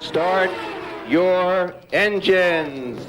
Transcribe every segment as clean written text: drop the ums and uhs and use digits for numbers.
Start your engines.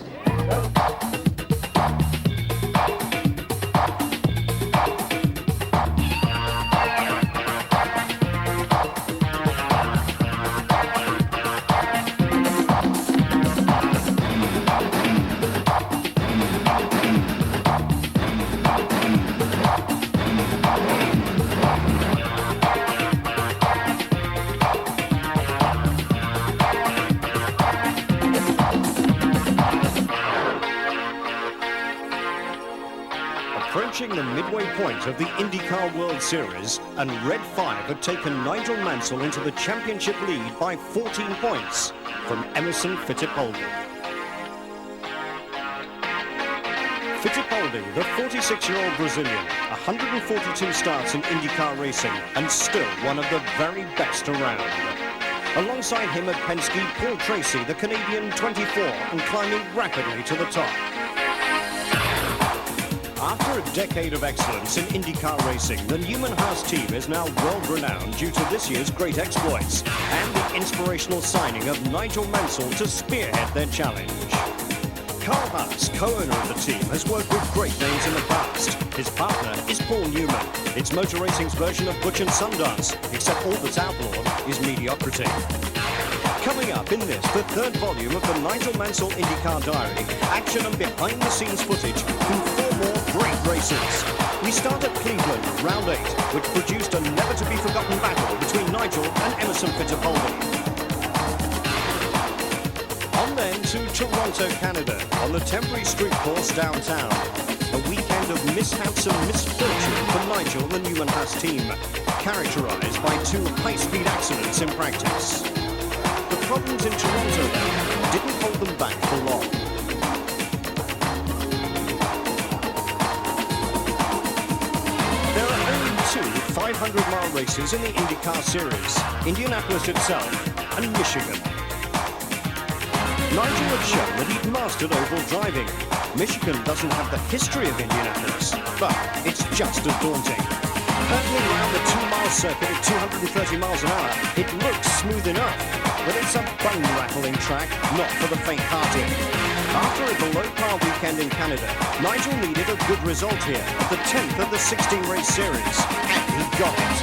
Approaching the midway point of the Indycar World Series, and Red 5 had taken Nigel Mansell into the championship lead by 14 points from Emerson Fittipaldi. Fittipaldi, the 46-year-old Brazilian, 142 starts in IndyCar racing and still one of the very best around. Alongside him at Penske, Paul Tracy, the Canadian 24, and climbing rapidly to the top. After a decade of excellence in IndyCar racing, the Newman-Haas team is now world-renowned due to this year's great exploits and the inspirational signing of Nigel Mansell to spearhead their challenge. Carl Haas, co-owner of the team, has worked with great names in the past. His partner is Paul Newman. It's motor racing's version of Butch and Sundance, except all that's outlawed is mediocrity. Coming up in this, the third volume of the Nigel Mansell IndyCar Diary, action and behind-the-scenes footage from 4 more great races. We start at Cleveland, round 8, which produced a never-to-be-forgotten battle between Nigel and Emerson Fittipaldi. On then to Toronto, Canada, on the temporary street course downtown. A weekend of mishaps and misfortune for Nigel and the Newman-Haas team, characterised by 2 high-speed accidents in practice. The problems in Toronto, though, didn't hold them back for long. There are only 2 500-mile races in the IndyCar series, Indianapolis itself and Michigan. Nigel had shown that he'd mastered oval driving. Michigan doesn't have the history of Indianapolis, but it's just as daunting. Hurtling around the 2-mile circuit at 230 miles an hour, it looks smooth enough, but it's a bone-rattling track, not for the faint-hearted. After a below-par weekend in Canada, Nigel needed a good result here at the 10th of the 16-race series, and he got it.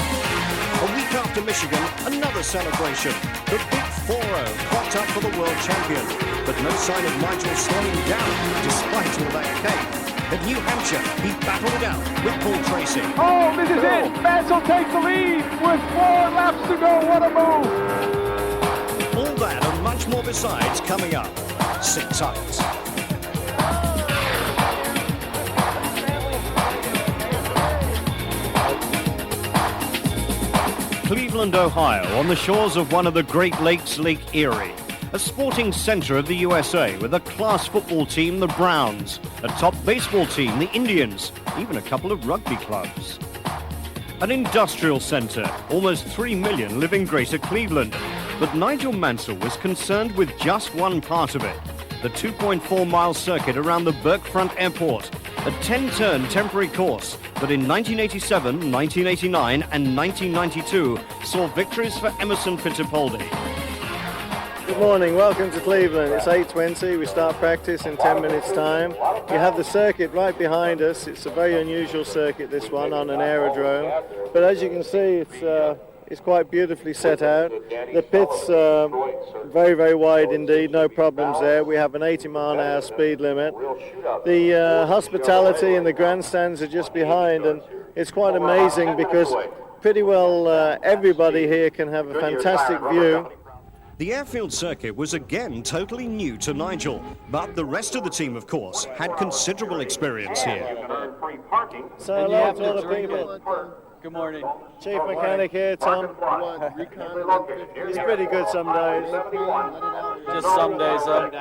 A week after Michigan, another celebration. The big 4-0 clocked up for the world champion, but no sign of Nigel slowing down despite all that cake. At New Hampshire, he battled it out with Paul Tracy. Oh, this is it! Mansell takes the lead with 4 laps to go. What a move! All that and much more besides coming up. Sit tight. Cleveland, Ohio, on the shores of one of the Great Lakes, Lake Erie. A sporting center of the USA with a class football team, the Browns, a top baseball team, the Indians, even a couple of rugby clubs. An industrial center, almost 3 million live in Greater Cleveland, but Nigel Mansell was concerned with just one part of it, the 2.4-mile circuit around the Burkefront Airport, a 10-turn temporary course that in 1987, 1989 and 1992 saw victories for Emerson Fittipaldi. Good morning, welcome to Cleveland. It's 8:20, we start practice in 10 minutes time. You have the circuit right behind us. It's a very unusual circuit, this one, on an aerodrome. But as you can see, it's quite beautifully set out. The pits very, very wide indeed, no problems there. We have an 80-mile-an-hour speed limit. The hospitality and the grandstands are just behind, and it's quite amazing because pretty well everybody here can have a fantastic view. The airfield circuit was again totally new to Nigel, but the rest of the team, of course, had considerable experience here. So hello to all the people. Good morning. Chief mechanic here, Tom. He's pretty good some days. Just some days, You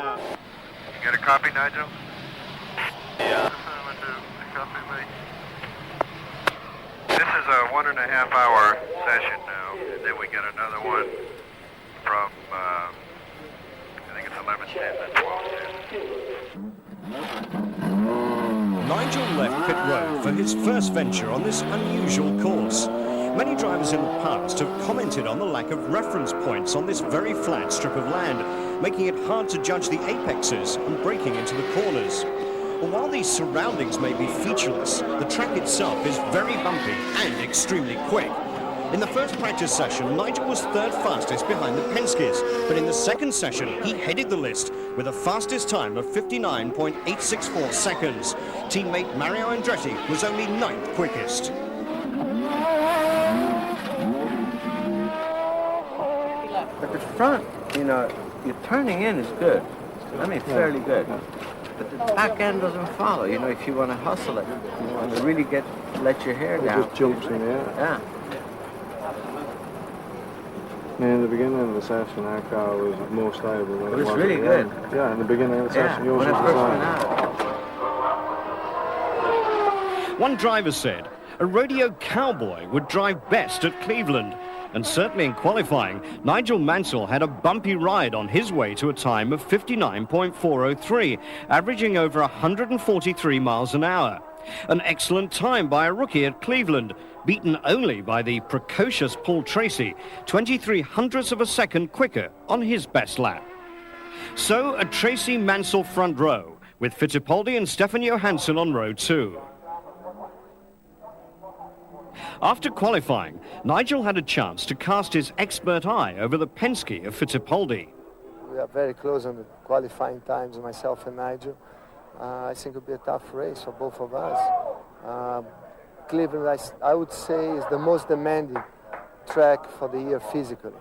got a copy, Nigel? Yeah. This is a 1.5-hour session now, and then we get another one from, I think it's 11:10 and 12:10. Nigel left pit road for his first venture on this unusual course. Many drivers in the past have commented on the lack of reference points on this very flat strip of land, making it hard to judge the apexes and braking into the corners. Well, while these surroundings may be featureless, the track itself is very bumpy and extremely quick. In the first practice session, Nigel was third fastest behind the Penske's, but in the second session, he headed the list with a fastest time of 59.864 seconds. Teammate Mario Andretti was only ninth quickest. At the front, you know, your turning in is good. I mean, fairly good. But the back end doesn't follow, you know, if you want to hustle it. You want to really let your hair down. It just jumps in the air. Yeah. In the beginning of the session, our car was more stable than it was really good. Yeah, in the beginning of the session, yours when was I first fine. went out. One driver said, a rodeo cowboy would drive best at Cleveland. And certainly in qualifying, Nigel Mansell had a bumpy ride on his way to a time of 59.403, averaging over 143 miles an hour. An excellent time by a rookie at Cleveland, beaten only by the precocious Paul Tracy, 23 hundredths of a second quicker on his best lap. So a Tracy-Mansell front row, with Fittipaldi and Stefan Johansson on row 2. After qualifying, Nigel had a chance to cast his expert eye over the Penske of Fittipaldi. We are very close on the qualifying times, myself and Nigel. I think it'll be a tough race for both of us. Cleveland, I would say, is the most demanding track for the year physically.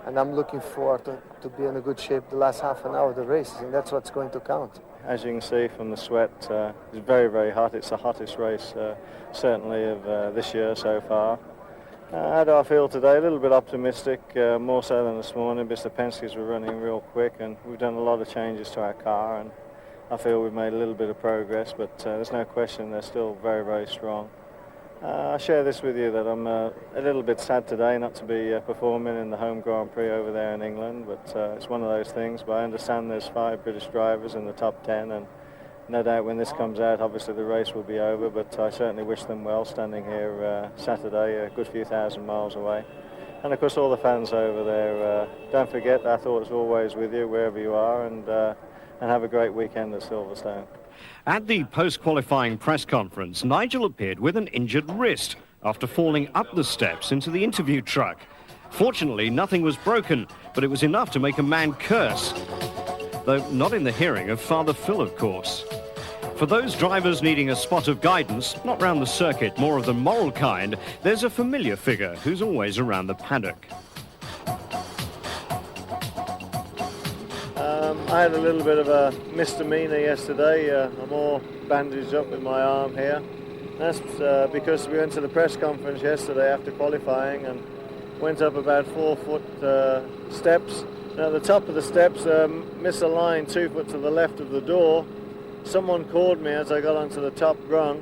And I'm looking forward to be in a good shape the last half an hour of the race, and that's what's going to count. As you can see from the sweat, it's very, very hot. It's the hottest race, certainly, of this year so far. How do I feel today? A little bit optimistic, more so than this morning, because the Penske's were running real quick, and we've done a lot of changes to our car, and I feel we've made a little bit of progress, but there's no question they're still very, very strong. I share this with you that I'm a little bit sad today not to be performing in the home Grand Prix over there in England, but it's one of those things. But I understand there's 5 British drivers in the top 10, and no doubt when this comes out, obviously the race will be over, but I certainly wish them well standing here Saturday, a good few thousand miles away. And of course all the fans over there, don't forget our thoughts are always with you wherever you are, and have a great weekend at Silverstone. At the post-qualifying press conference, Nigel appeared with an injured wrist after falling up the steps into the interview truck. Fortunately, nothing was broken, but it was enough to make a man curse. Though not in the hearing of Father Phil, of course. For those drivers needing a spot of guidance, not round the circuit, more of the moral kind, there's a familiar figure who's always around the paddock. I had a little bit of a misdemeanor yesterday. I'm all bandaged up with my arm here. That's because we went to the press conference yesterday after qualifying and went up about 4-foot steps. And at the top of the steps, misaligned 2 foot to the left of the door. Someone called me as I got onto the top rung,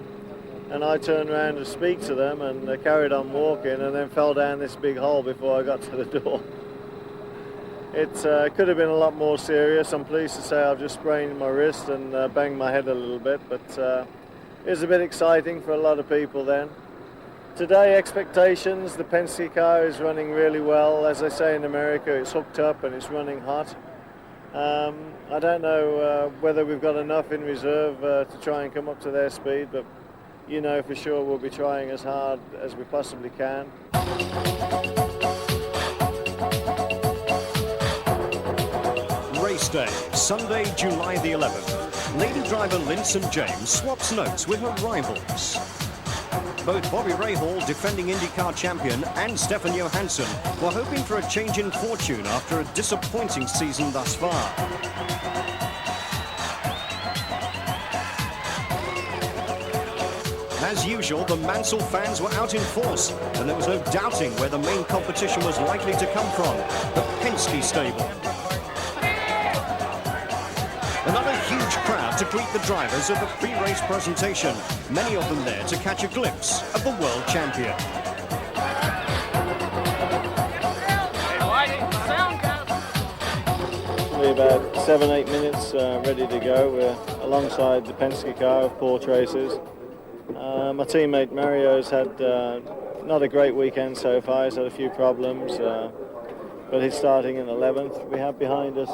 and I turned around to speak to them, and they carried on walking and then fell down this big hole before I got to the door. It could have been a lot more serious. I'm pleased to say I've just sprained my wrist and banged my head a little bit, but it was a bit exciting for a lot of people then. Today, expectations, the Penske car is running really well. As they say in America, it's hooked up and it's running hot. I don't know whether we've got enough in reserve to try and come up to their speed, but you know for sure we'll be trying as hard as we possibly can. Race day, Sunday, July the 11th. Lady driver Lynn St. James swaps notes with her rivals. Both Bobby Rahal, defending Indycar champion, and Stefan Johansson were hoping for a change in fortune after a disappointing season thus far. As usual, the Mansell fans were out in force, and there was no doubting where the main competition was likely to come from, the Penske stable. Another huge crowd to greet the drivers at the pre-race presentation, many of them there to catch a glimpse of the world champion. Probably about 7-8 minutes ready to go. We're alongside the Penske car of Paul Tracy's. My teammate Mario's had not a great weekend so far. He's had a few problems, but he's starting in 11th. We have behind us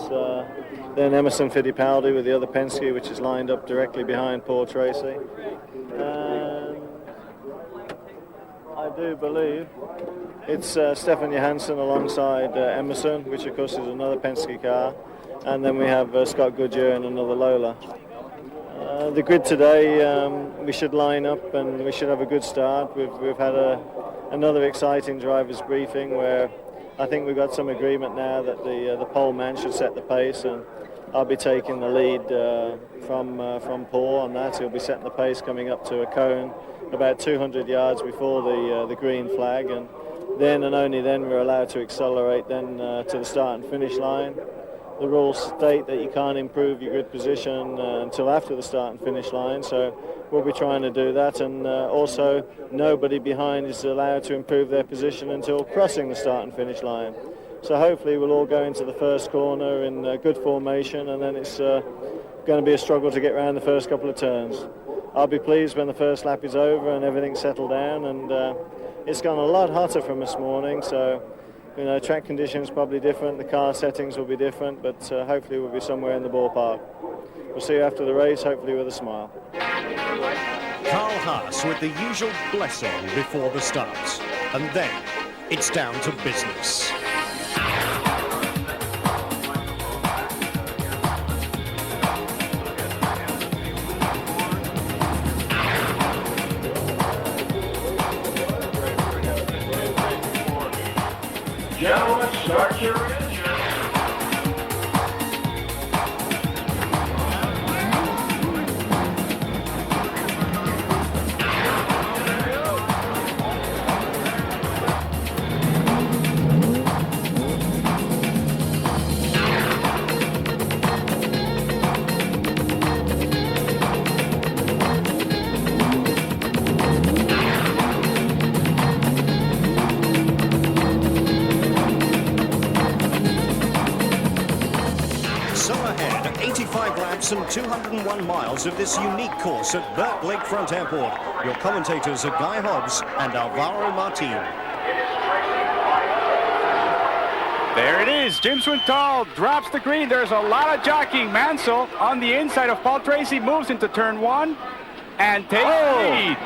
then Emerson Fittipaldi with the other Penske, which is lined up directly behind Paul Tracy. And I do believe it's Stefan Johansson alongside Emerson, which of course is another Penske car. And then we have Scott Goodyear and another Lola. The grid today, we should line up and we should have a good start. We've had another exciting drivers briefing where I think we've got some agreement now that the pole man should set the pace, and I'll be taking the lead from Paul on that. He'll be setting the pace coming up to a cone about 200 yards before the green flag, and then and only then we're allowed to accelerate then to the start and finish line. The rules state that you can't improve your grid position until after the start and finish line, so we'll be trying to do that, and also nobody behind is allowed to improve their position until crossing the start and finish line. So hopefully we'll all go into the first corner in good formation, and then it's going to be a struggle to get around the first couple of turns. I'll be pleased when the first lap is over and everything's settled down, and it's gone a lot hotter from this morning, so you know, track conditions probably different, the car settings will be different, but hopefully we'll be somewhere in the ballpark. We'll see you after the race, hopefully with a smile. Carl Haas with the usual blessing before the start. And then it's down to business. Gentlemen, start your engine. And 201 miles of this unique course at Burt Lakefront Airport. Your commentators are Guy Hobbs and Alvaro Martin. There it is. Jim Swintal drops the green. There's a lot of jockeying. Mansell on the inside of Paul Tracy moves into turn one and takes the lead.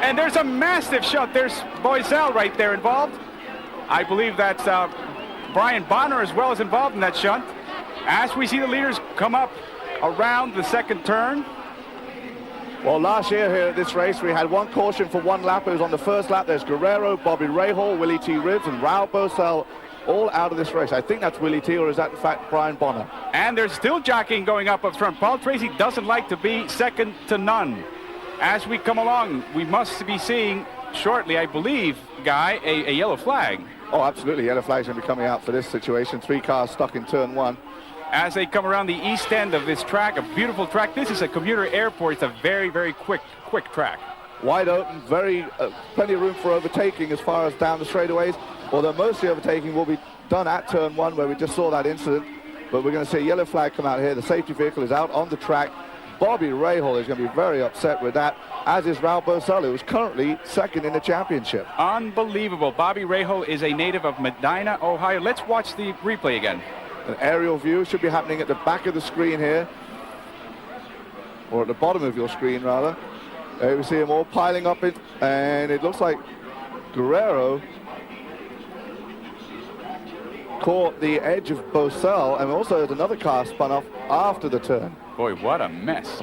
And there's a massive shot. There's Boiselle right there involved. I believe that's Brian Bonner as well is involved in that shunt. As we see the leaders come up around the second turn. Well, last year here at this race, we had one caution for one lap. It was on the first lap. There's Guerrero, Bobby Rahal, Willie T. Ribbs, and Raul Boesel all out of this race. I think that's Willie T, or is that in fact Brian Bonner? And there's still jockeying going up front. Paul Tracy doesn't like to be second to none. As we come along, we must be seeing shortly, I believe, Guy, a yellow flag. Oh, absolutely. Yellow flag's going to be coming out for this situation. 3 cars stuck in turn one. As they come around the east end of this track, a beautiful track. This is a commuter airport. It's a very, very quick track. Wide open, very plenty of room for overtaking as far as down the straightaways, although most of the overtaking will be done at turn one where we just saw that incident. But we're going to see a yellow flag come out here. The safety vehicle is out on the track. Bobby Rahal is going to be very upset with that, as is Raul Boesel, who is currently second in the championship. Unbelievable. Bobby Rahal is a native of Medina, Ohio. Let's watch the replay again. An aerial view should be happening at the back of the screen here, or at the bottom of your screen rather. There we see them all piling up it, and it looks like Guerrero caught the edge of Boesel, and also there's another car spun off after the turn. Boy, what a mess.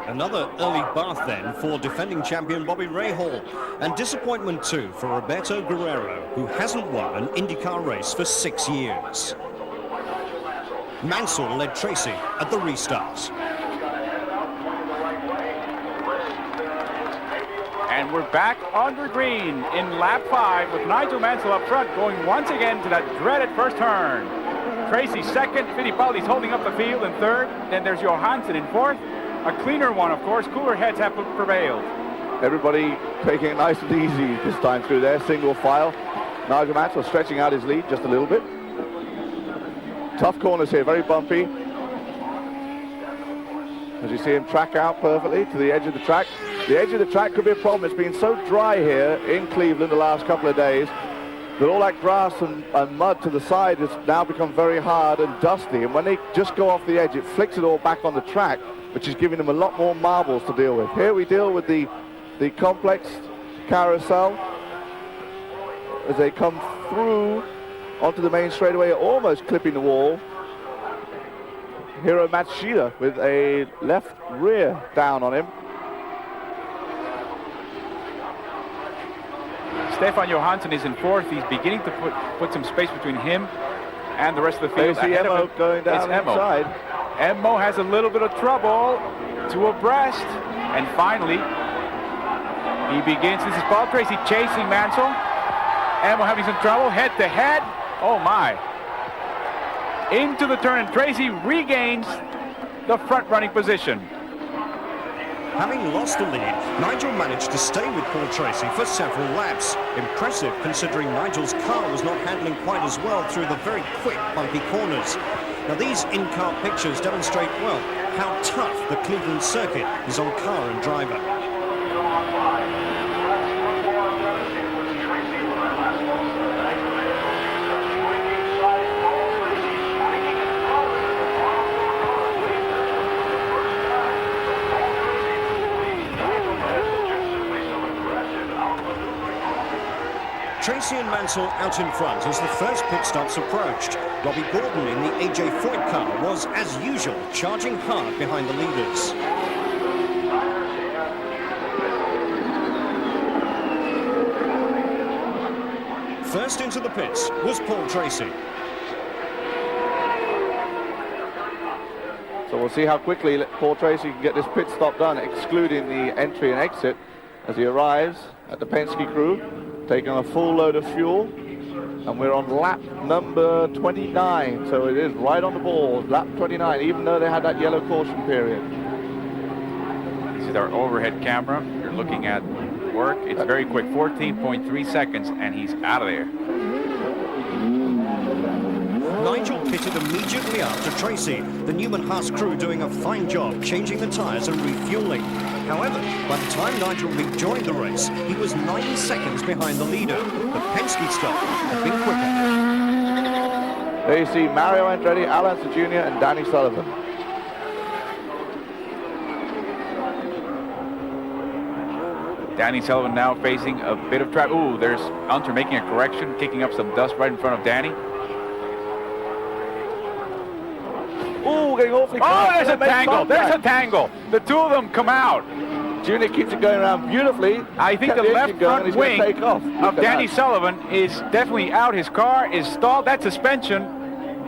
Another early bath then for defending champion Bobby Rahal. And disappointment too for Roberto Guerrero, who hasn't won an IndyCar race for 6 years. Mansell led Tracy at the restart. And we're back under green in lap 5 with Nigel Mansell up front, going once again to that dreaded first turn. Tracy second, Fittipaldi's holding up the field in third, then there's Johansson in fourth. A cleaner one, of course. Cooler heads have prevailed. Everybody taking it nice and easy this time through their single file. Nigel Mansell stretching out his lead just a little bit. Tough corners here, very bumpy. as you see him track out perfectly to the edge of the track. The edge of the track could be a problem. It's been so dry here in Cleveland the last couple of days that all that grass and mud to the side has now become very hard and dusty. And when they just go off the edge, it flicks it all back on the track, which is giving them a lot more marbles to deal with. Here we deal with the complex carousel as they come through onto the main straightaway, almost clipping the wall. Hiro Matsushita with a left rear down on him. Stefan Johansson is in fourth. He's beginning to put some space between him and the rest of the field. There you see Emo going down inside. Emo has a little bit of trouble to abreast. And finally, he begins. This is Paul Tracy chasing Mansell. Emo having some trouble. Head to head. Oh my. Into the turn, and Tracy regains the front-running position. Having lost the lead, Nigel managed to stay with Paul Tracy for several laps. Impressive, considering Nigel's car was not handling quite as well through the very quick, bumpy corners. Now, these in-car pictures demonstrate, well, how tough the Cleveland circuit is on car and driver. Tracy and Mansell out in front as the first pit stops approached. Robbie Gordon in the AJ Foyt car was, as usual, charging hard behind the leaders. First into the pits was Paul Tracy. So we'll see how quickly Paul Tracy can get this pit stop done, excluding the entry and exit, as he arrives at the Penske crew, taking a full load of fuel. And we're on lap number 29, so it is right on the ball, lap 29, even though they had that yellow caution period. This is our overhead camera. You're looking at work. It's very quick, 14.3 seconds, and he's out of there. Nigel pitted immediately after Tracy, the Newman-Haas crew doing a fine job changing the tyres and refueling. However, by the time Nigel rejoined the race, he was 9 seconds behind the leader. The Penske stop had been quicker. There you see Mario Andretti, Al Unser Jr. and Danny Sullivan. Danny Sullivan now facing a bit of traffic. Ooh, there's Unser making a correction, kicking up some dust right in front of Danny. Ooh, getting awfully close. Oh, there's a tangle. There's a tangle. The two of them come out. Junior keeps it going around beautifully. I think the left front wing of Danny Sullivan is definitely out. His car is stalled. That suspension,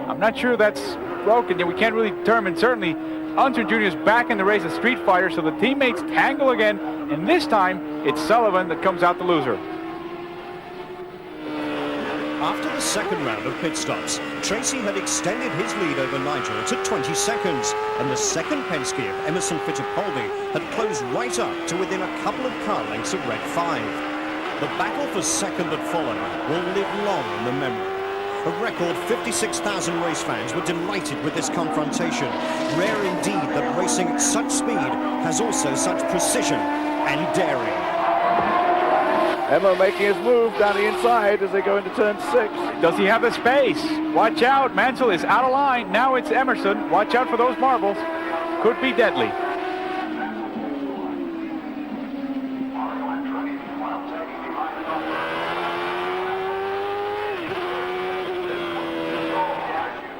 I'm not sure that's broken yet. We can't really determine. Certainly, Unser Jr. is back in the race, a street fighter, so the teammates tangle again. And this time, it's Sullivan that comes out the loser. After the second round of pit stops, Tracy had extended his lead over Nigel to 20 seconds, and the second Penske of Emerson Fittipaldi had closed right up to within a couple of car lengths of Red 5. The battle for second that followed will live long in the memory. A record 56,000 race fans were delighted with this confrontation. Rare indeed that racing at such speed has also such precision and daring. Emo making his move down the inside as they go into turn 6. Does he have the space? Watch out, Mansell is out of line. Now it's Emerson. Watch out for those marbles. Could be deadly.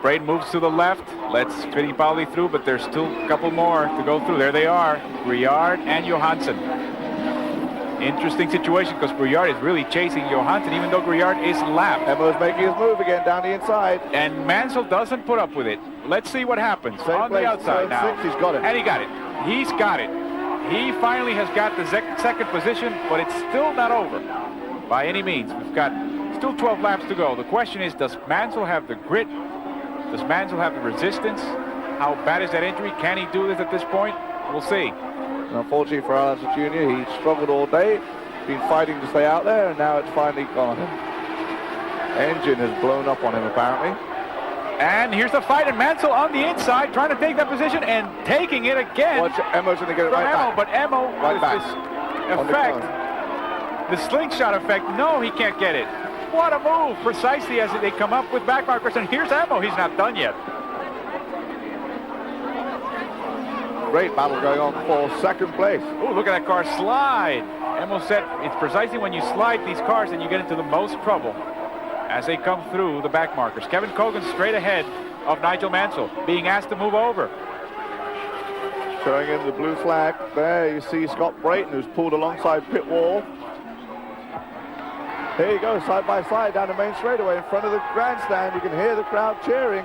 Braid moves to the left, lets Fittipaldi through, but there's still a couple more to go through. There they are, Briard and Johansson. Interesting situation because Briard is really chasing Johansson, even though Briard is lapped. Emo's making his move again down the inside. And Mansell doesn't put up with it. Let's see what happens. Same on the outside now. 6, he's got it. And he got it. He's got it. He finally has got the second position, but it's still not over by any means. We've got still 12 laps to go. The question is, does Mansell have the grit? Does Mansell have the resistance? How bad is that injury? Can he do this at this point? We'll see. And unfortunately for Al Unser Jr., he struggled all day, been fighting to stay out there, and now it's finally gone on him. Engine has blown up on him, apparently. And here's the fight, and Mansell on the inside, trying to take that position and taking it again. Watch, Emmo's going to get it from right Emmo, back. but Emmo Right with back. this On the effect, cone. the slingshot effect, no, he can't get it. What a move, precisely as they come up with back markers, and here's Emmo, he's not done yet. Great battle going on for second place. Oh, look at that car slide. Emmo said it's precisely when you slide these cars that you get into the most trouble as they come through the back markers. Kevin Cogan straight ahead of Nigel Mansell, being asked to move over. Showing in the blue flag. There you see Scott Brayton, who's pulled alongside pit wall. Here you go, side by side down the main straightaway in front of the grandstand. You can hear the crowd cheering.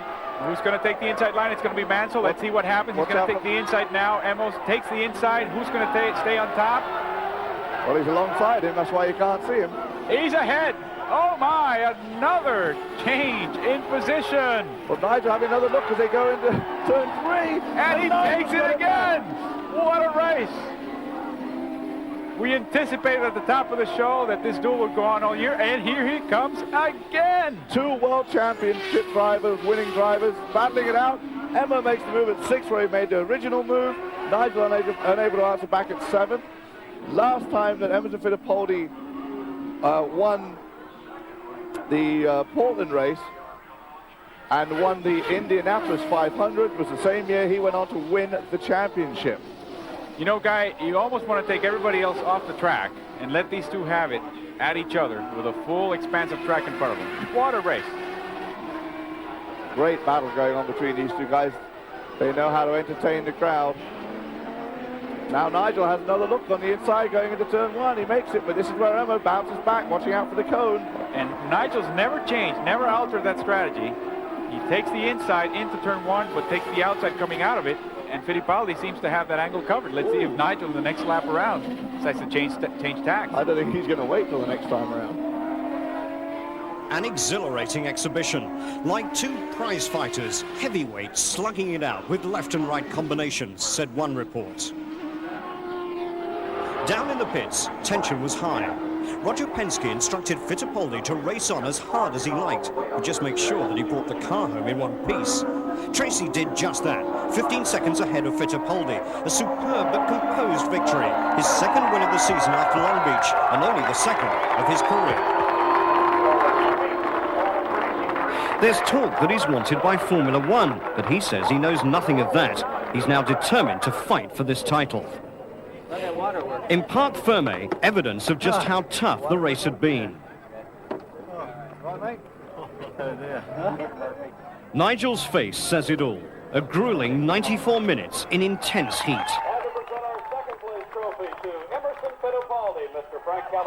Who's going to take the inside line? It's going to be Mansell. Let's see what happens. He's going to take the inside now. Emmo takes the inside. Who's going to stay on top? Well, he's alongside him. That's why you can't see him. He's ahead. Oh my, another change in position. Well, Nigel having another look as they go into turn 3. And he takes it again. What a race. We anticipated at the top of the show that this duel would go on all year, and here he comes again. 2 world championship drivers, winning drivers, battling it out. Emma makes the move at 6 where he made the original move. Nigel unable to answer back at 7. Last time that Emerson Fittipaldi won the Portland race and won the Indianapolis 500 was the same year he went on to win the championship. You know, Guy, you almost want to take everybody else off the track and let these two have it at each other with a full expansive track in front of them. What a race. Great battle going on between these two guys. They know how to entertain the crowd. Now Nigel has another look on the inside going into turn 1. He makes it, but this is where Emma bounces back, watching out for the cone. And Nigel's never changed, never altered that strategy. He takes the inside into turn 1, but takes the outside coming out of it. And Fittipaldi seems to have that angle covered. Let's see if Nigel in the next lap around decides to change tack. I don't think he's going to wait till the next time around. An exhilarating exhibition, like 2 prize fighters, heavyweights slugging it out with left and right combinations, said one report. Down in the pits, tension was high. Roger Penske instructed Fittipaldi to race on as hard as he liked, but just make sure that he brought the car home in one piece. Tracy did just that, 15 seconds ahead of Fittipaldi. A superb but composed victory, his second win of the season after Long Beach, and only the second of his career. There's talk that he's wanted by Formula One, but he says he knows nothing of that. He's now determined to fight for this title. In Parc Ferme, evidence of just how tough the race had been. Nigel's face says it all. A grueling 94 minutes in intense heat.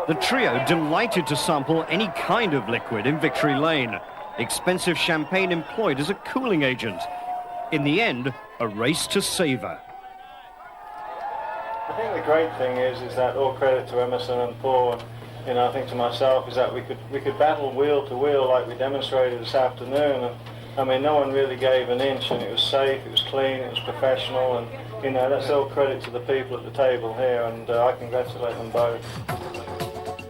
The trio delighted to sample any kind of liquid in Victory Lane. Expensive champagne employed as a cooling agent. In the end, a race to savour. I think the great thing is that all credit to Emerson and Paul, and you know, I think to myself is that we could battle wheel to wheel like we demonstrated this afternoon. And I mean, no one really gave an inch, and it was safe, it was clean, it was professional, and you know, that's all credit to the people at the table here, and I congratulate them both.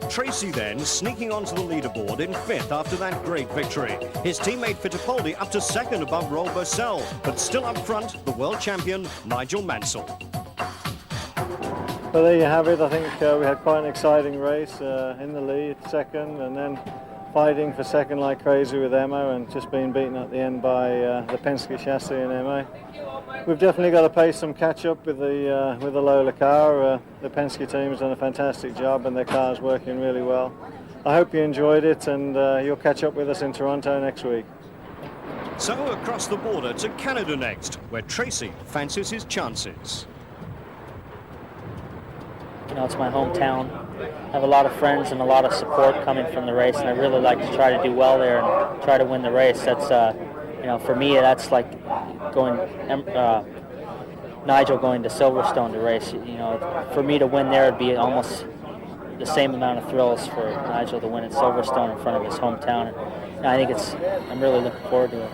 Tracy then sneaking onto the leaderboard in 5th after that great victory. His teammate Fittipaldi up to 2nd above Roel Bursell, but still up front, the world champion Nigel Mansell. Well, there you have it. I think we had quite an exciting race in the lead, 2nd, and then fighting for 2nd like crazy with Emma, and just being beaten at the end by the Penske chassis and Emma. We've definitely got to play some catch up with the Lola car. The Penske team has done a fantastic job, and their car's working really well. I hope you enjoyed it, and you'll catch up with us in Toronto next week. So across the border to Canada next, where Tracy fancies his chances. You know, it's my hometown. I have a lot of friends and a lot of support coming from the race, and I really like to try to do well there and try to win the race. That's, you know, for me, that's like going, Nigel going to Silverstone to race. You know, for me to win there would be almost the same amount of thrills for Nigel to win at Silverstone in front of his hometown. And I think I'm really looking forward to it.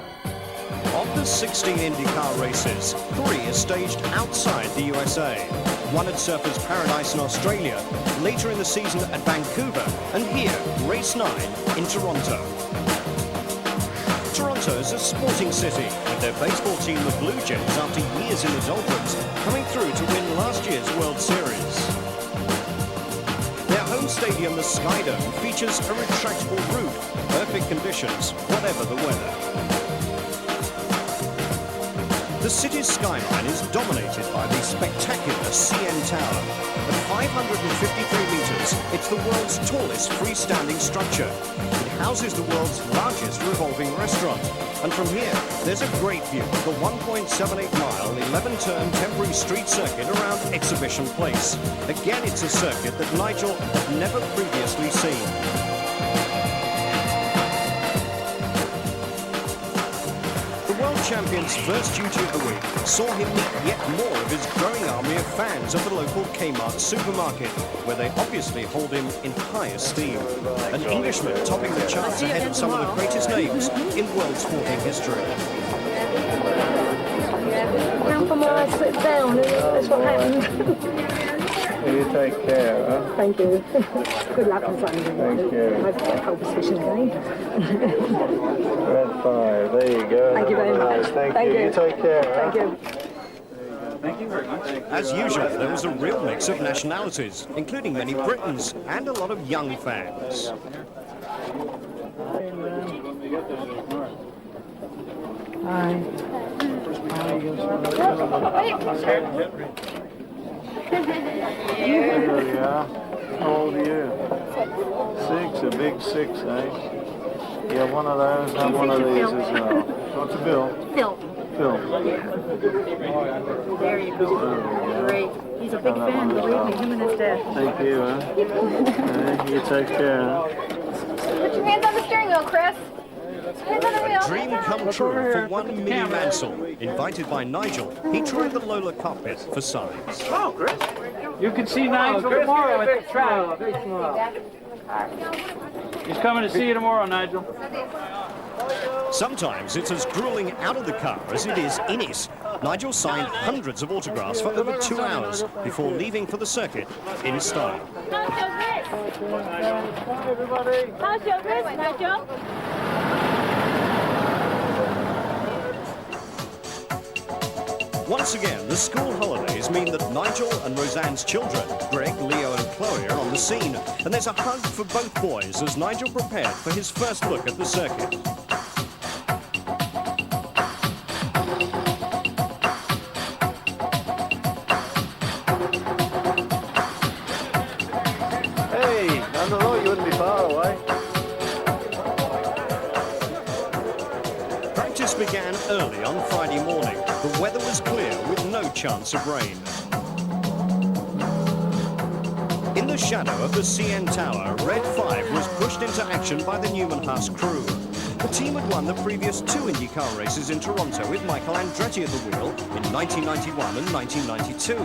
Of the 16 IndyCar races, 3 are staged outside the USA. One at Surfers Paradise in Australia, later in the season at Vancouver, and here, race 9 in Toronto. Toronto Toronto's a sporting city, with their baseball team, the Blue Jays, after years in the doldrums, coming through to win last year's World Series. Their home stadium, the Skydome, features a retractable roof, perfect conditions, whatever the weather. The city's skyline is dominated by the spectacular CN Tower. At 553 meters, it's the world's tallest freestanding structure. It houses the world's largest revolving restaurant. And from here, there's a great view of the 1.78-mile, 11-turn temporary street circuit around Exhibition Place. Again, it's a circuit that Nigel had never previously seen. Champion's first duty of the week saw him meet yet more of his growing army of fans at the local Kmart supermarket, where they obviously hold him in high esteem. An Englishman topping the charts ahead of some of the greatest names in world sporting history. Compromise, sit down, that's what happens. You take care, huh? Thank you. Good luck on Sunday. Thank you. Hope you get pole position again. Red 5, there you go. Thank you very much. Thank you. You take care. Thank you. Thank you very much. As usual, there was a real mix of nationalities, including many Britons and a lot of young fans. Hi. There we are. How old are you? 6, a big 6, eh? Yeah, one of those, have one of these as well. What's a bill? Phil. Phil. There you go. Great. He's a big fan, believe me, him and his dad. Thank you, huh? You take care, huh? Put your hands on the steering wheel, Chris. Hands on the wheel. Dream come true for one Mini Mansell. Invited by Nigel, he tried the Lola cockpit for size. Oh, Chris. You can see Nigel tomorrow at the track. He's coming to see you tomorrow, Nigel. Sometimes it's as grueling out of the car as it is in it. Nigel signed hundreds of autographs for over 2 hours before leaving for the circuit in style. How's your wrist, Nigel? Once again, the school holidays mean that Nigel and Roseanne's children, Greg, Leo and Chloe, are on the scene. And there's a hug for both boys as Nigel prepared for his first look at the circuit. Hey, I don't know, you wouldn't be far away. Practice began early on Friday morning. The weather was clear with no chance of rain. In the shadow of the CN Tower, Red 5 was pushed into action by the Newman Haas crew. The team had won the previous 2 Indycar races in Toronto with Michael Andretti at the wheel in 1991 and 1992.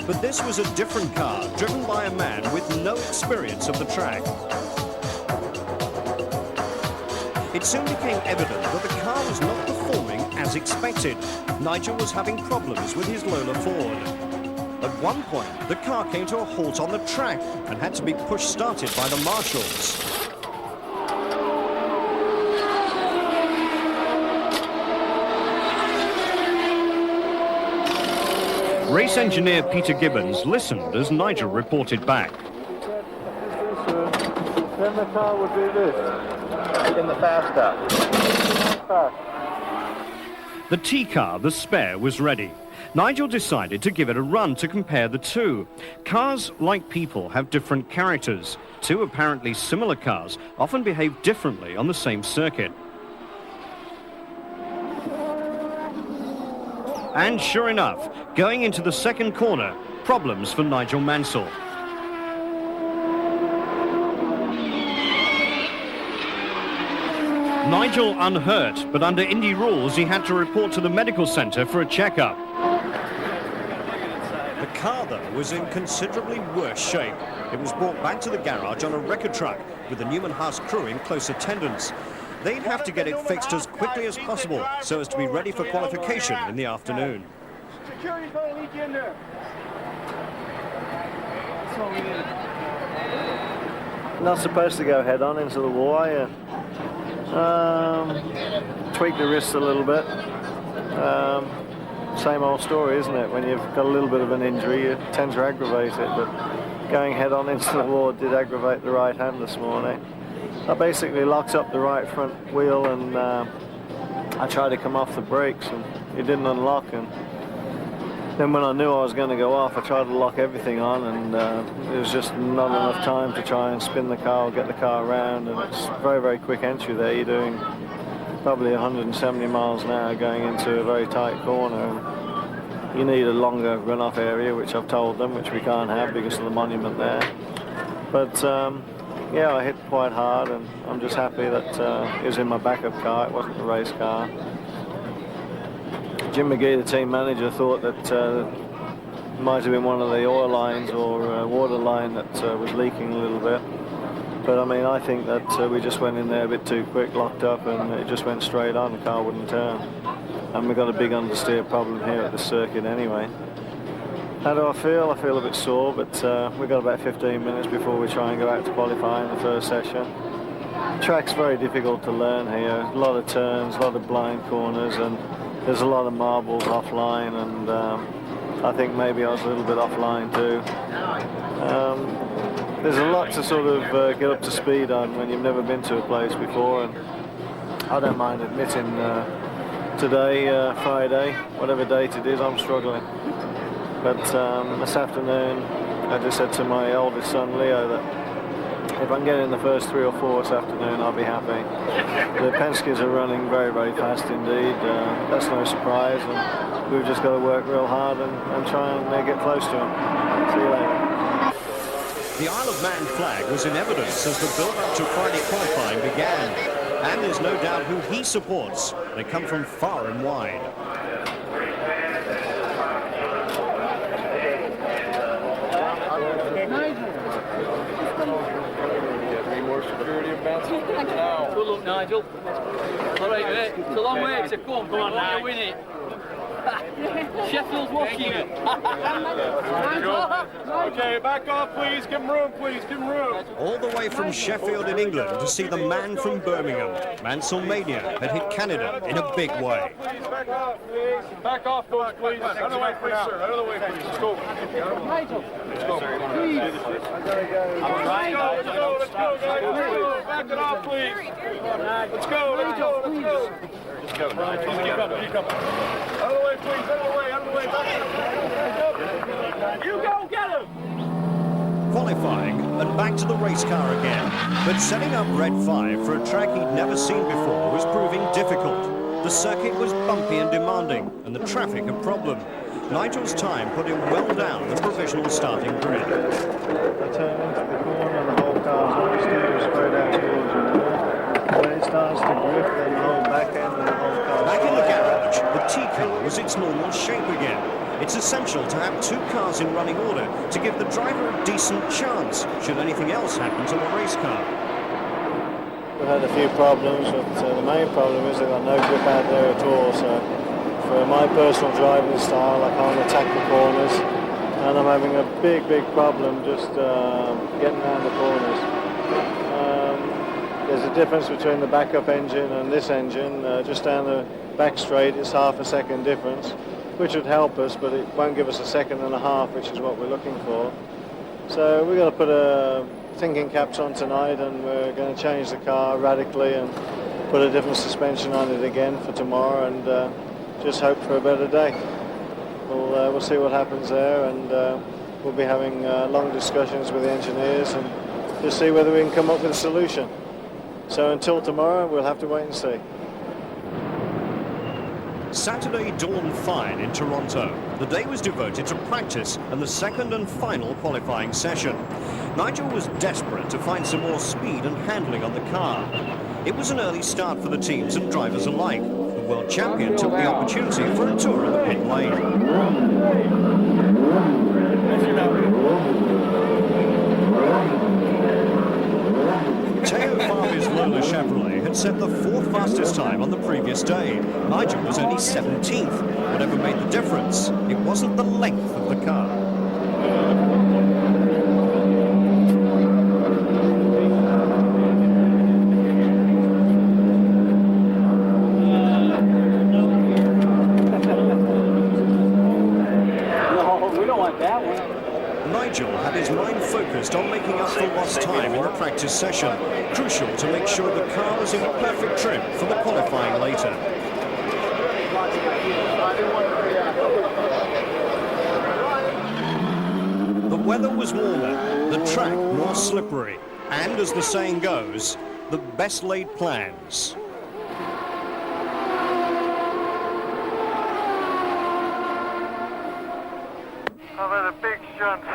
But this was a different car, driven by a man with no experience of the track. It soon became evident that the car was not performing as expected. Nigel was having problems with his Lola Ford. At one point, the car came to a halt on the track and had to be push-started by the marshals. Race engineer Peter Gibbons listened as Nigel reported back. Then the car would do this. In the faster. The T-car, the spare, was ready. Nigel decided to give it a run to compare the two. Cars, like people, have different characters. 2 apparently similar cars often behave differently on the same circuit. And sure enough, going into the second corner, problems for Nigel Mansell. Nigel unhurt, but under Indy rules, he had to report to the medical centre for a checkup. The car, though, was in considerably worse shape. It was brought back to the garage on a wrecker truck with the Newman Haas crew in close attendance. They'd have to get it fixed as quickly as possible so as to be ready for qualification in the afternoon. Security's going to lead you in there. Not supposed to go head on into the wall, are you? tweaked the wrist a little bit. Same old story, isn't it? When you've got a little bit of an injury, you tend to aggravate it, but going head on into the wall did aggravate the right hand this morning. I basically locked up the right front wheel and I tried to come off the brakes and it didn't unlock, and then when I knew I was going to go off, I tried to lock everything on, and there was just not enough time to try and spin the car or get the car around, and it's very, very quick entry there. You're doing probably 170 miles an hour going into a very tight corner, and you need a longer runoff area, which I've told them, which we can't have because of the monument there. But yeah, I hit quite hard, and I'm just happy that it was in my backup car, it wasn't the race car. Jim McGee, the team manager, thought that it might have been one of the oil lines or water line that was leaking a little bit. But I mean, I think that we just went in there a bit too quick, locked up, and it just went straight on. The car wouldn't turn. And we've got a big understeer problem here at the circuit anyway. How do I feel? I feel a bit sore, but we've got about 15 minutes before we try and go out to qualify in the first session. The track's very difficult to learn here. A lot of turns, a lot of blind corners, and there's a lot of marbles offline, and I think maybe I was a little bit offline too. There's a lot to sort of get up to speed on when you've never been to a place before, and I don't mind admitting today, Friday, whatever date it is, I'm struggling. But this afternoon, I just said to my oldest son, Leo, that if I can get in the first 3 or 4 this afternoon, I'll be happy. The Penske's are running very, very fast indeed. That's no surprise, and we've just got to work real hard and try and get close to them. See you later. The Isle of Man flag was in evidence as the build-up to Friday qualifying began. And there's no doubt who he supports. They come from far and wide. Good luck, Nigel. All right, mate. It's a long way to come. Go on, now. Win it. Sheffield's watching it. Okay, back off, please. Give him room, please. Give him room. All the way from Sheffield in England to see the man from Birmingham. Mansell Mania had hit Canada in a big way. Please, back off, please. Back off, folks, please. Out of the way, please, sir. Out of the way, please. Let's go. Nigel, Let's go. please. Let's go, let's go, guys. Let's go. Back it off, please. Let's go, let's go, let's go. Just go, Nigel. Keep coming, keep coming. Out of the way, please. Out of the way, out of the way. Back. You go, get him. Qualifying and back to the race car again. But setting up Red 5 for a track he'd never seen before was proving difficult. The circuit was bumpy and demanding, and the traffic a problem. Nigel's time put him well down the provisional starting grid. I turn into the corner and the whole car's on steering straight out towards you. When it starts to drift, then the whole back end and the whole car. Back in the garage, the T-car was its normal shape again. It's essential to have 2 cars in running order to give the driver a decent chance should anything else happen to the race car. We've had a few problems, but the main problem is they've got no grip out there at all. So for my personal driving style, I can't attack the corners, and I'm having a big, big problem just getting around the corners. There's a difference between the backup engine and this engine. Just down the back straight, it's half a second difference, which would help us, but it won't give us a second and a half, which is what we're looking for. So we're going to put thinking caps on tonight, and we're going to change the car radically and put a different suspension on it again for tomorrow, and just hope for a better day. We'll see what happens there, and we'll be having long discussions with the engineers and just see whether we can come up with a solution. So until tomorrow, we'll have to wait and see. Saturday dawned fine in Toronto. The day was devoted to practice and the second and final qualifying session. Nigel was desperate to find some more speed and handling on the car. It was an early start for the teams and drivers alike. The world champion took the opportunity for a tour of the pit lane. Teo Farby's Lola Chevrolet had set the 4th fastest time on the previous day. Nigel was only 17th. Whatever made the difference, it wasn't the length of the car. Nigel had his mind focused on making up for lost time in the practice session, crucial to make sure the car was in perfect trim for the qualifying later. The weather was warmer, the track more slippery, and as the saying goes, the best laid plans. I've had a big shunt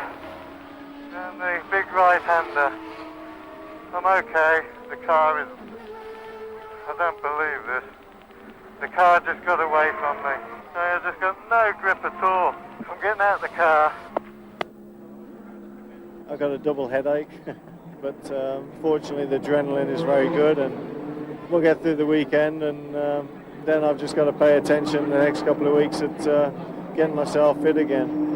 and the big right-hander. I'm okay. The car is... I don't believe this. The car just got away from me. I just got no grip at all. I'm getting out of the car. I got a double headache, but fortunately the adrenaline is very good, and we'll get through the weekend, and then I've just got to pay attention the next couple of weeks at getting myself fit again.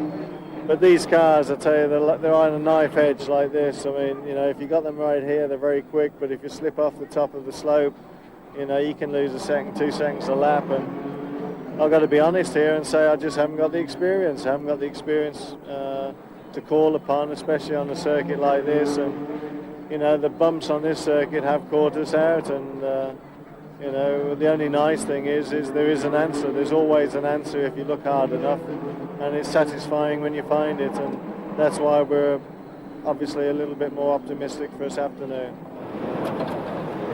But these cars, I tell you, they're on a knife edge like this. I mean, you know, if you got them right here, they're very quick, but if you slip off the top of the slope, you know, you can lose a second, 2 seconds a lap, and I've got to be honest here and say I just haven't got the experience. I haven't got the experience to call upon, especially on a circuit like this, and you know, the bumps on this circuit have caught us out, and you know, the only nice thing is there is an answer. There's always an answer if you look hard enough, and it's satisfying when you find it, and that's why we're obviously a little bit more optimistic for this afternoon.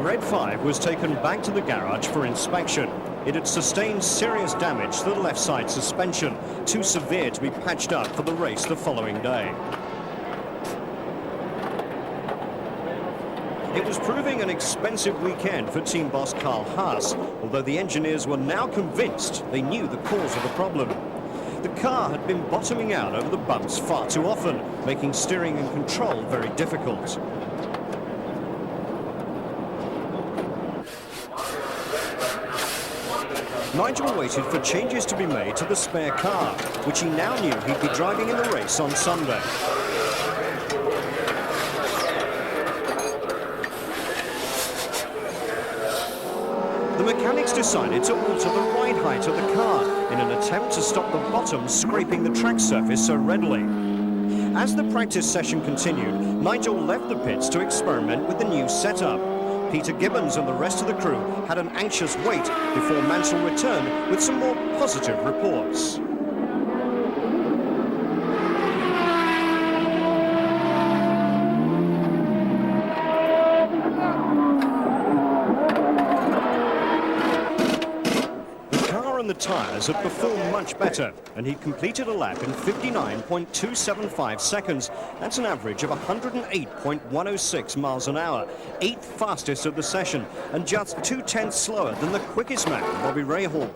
Red 5 was taken back to the garage for inspection. It had sustained serious damage to the left side suspension, too severe to be patched up for the race the following day. It was proving an expensive weekend for team boss Carl Haas, although the engineers were now convinced they knew the cause of the problem. The car had been bottoming out over the bumps far too often, making steering and control very difficult. Nigel waited for changes to be made to the spare car, which he now knew he'd be driving in the race on Sunday. The mechanics decided to alter the ride height of the car in an attempt to stop the bottom scraping the track surface so readily. As the practice session continued, Nigel left the pits to experiment with the new setup. Peter Gibbons and the rest of the crew had an anxious wait before Mansell returned with some more positive reports. The tyres had performed much better, and he'd completed a lap in 59.275 seconds. That's an average of 108.106 miles an hour, 8th fastest of the session, and just 2/10 slower than the quickest man, Bobby Rahal.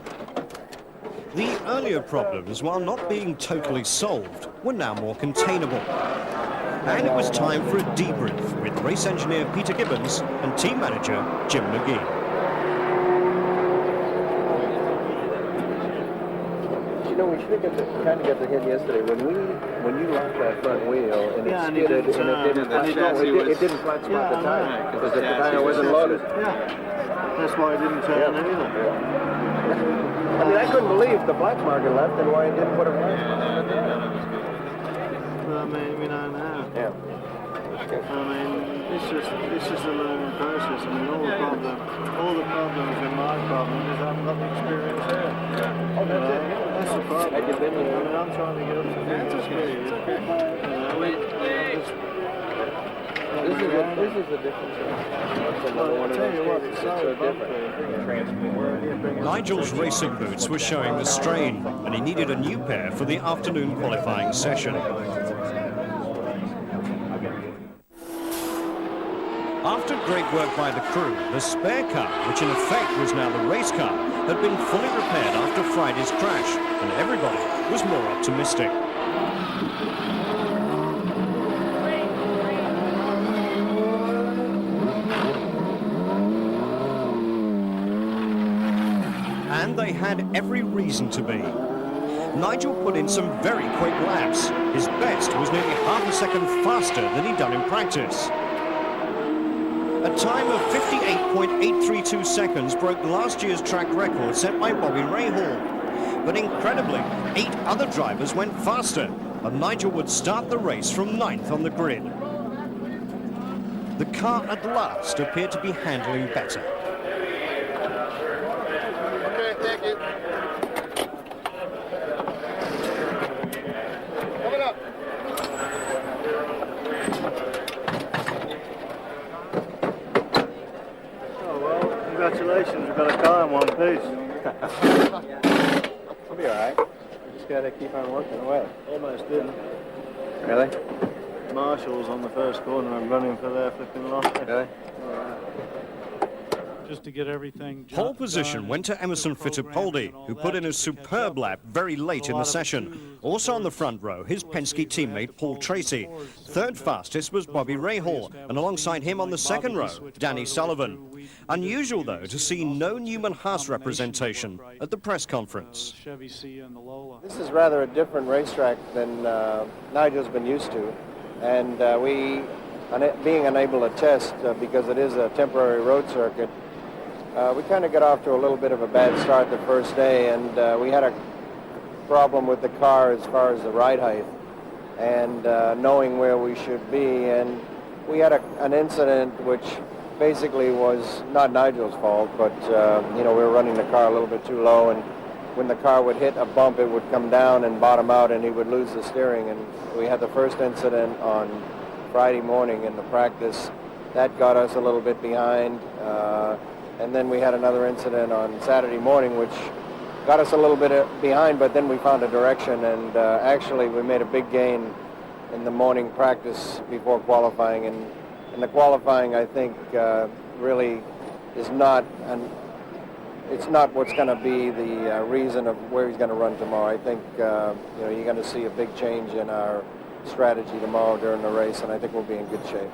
The earlier problems, while not being totally solved, were now more containable. And it was time for a debrief with race engineer Peter Gibbons and team manager Jim McGee. You know, we should have kind of got the hint yesterday when you locked that front wheel and it skidded and it didn't flat spot the tire because the tire wasn't loaded. Yeah, that's why it didn't turn either. I mean, I couldn't believe the black mark had left and why it didn't put a flat spot. Well, I mean, we know now. Yeah. I mean, it's just a learning process. I mean, all the problems in my problem is I haven't got the experience here. Yeah. Oh, that's it. That's the problem. I mean, I'm trying to get up to 50 speed. This is the difference. I'll tell you what, it's so different. Nigel's racing boots were showing the strain, and he needed a new pair for the afternoon qualifying session. After great work by the crew, the spare car, which in effect was now the race car, had been fully repaired after Friday's crash, and everybody was more optimistic. And they had every reason to be. Nigel put in some very quick laps. His best was nearly half a second faster than he'd done in practice. A time of 58.832 seconds broke last year's track record set by Bobby Rahal. But incredibly, 8 other drivers went faster. and Nigel would start the race from 9th on the grid. The car at last appeared to be handling better. Okay, thank you. Coming up. Oh well, congratulations, we've got a car in one piece. I'll be all right. Just got to keep on working away. Almost didn't. Really? Marshall's on the first corner and running for their flipping lost. Really? Just to get everything Pole position went to Emerson Fittipaldi, who put in a superb lap very late in the session. Also on the front row, his Penske teammate Paul Tracy. Third fastest was Bobby Rahal, and alongside him on the second row, Danny Sullivan. Unusual, though, to see no Newman-Haas representation at the press conference. This is rather a different racetrack than Nigel's been used to, and being unable to test because it is a temporary road circuit, we kind of got off to a little bit of a bad start the first day, and we had a problem with the car as far as the ride height and knowing where we should be, and we had an incident which basically was not Nigel's fault, but you know, we were running the car a little bit too low, and when the car would hit a bump, it would come down and bottom out, and he would lose the steering. And we had the first incident on Friday morning in the practice. That got us a little bit behind. And then we had another incident on Saturday morning, which got us a little bit behind, but then we found a direction, and actually we made a big gain in the morning practice before qualifying. And the qualifying, I think, really is not it's not what's going to be the reason of where he's going to run tomorrow. I think you know, you're going to see a big change in our strategy tomorrow during the race, and I think we'll be in good shape.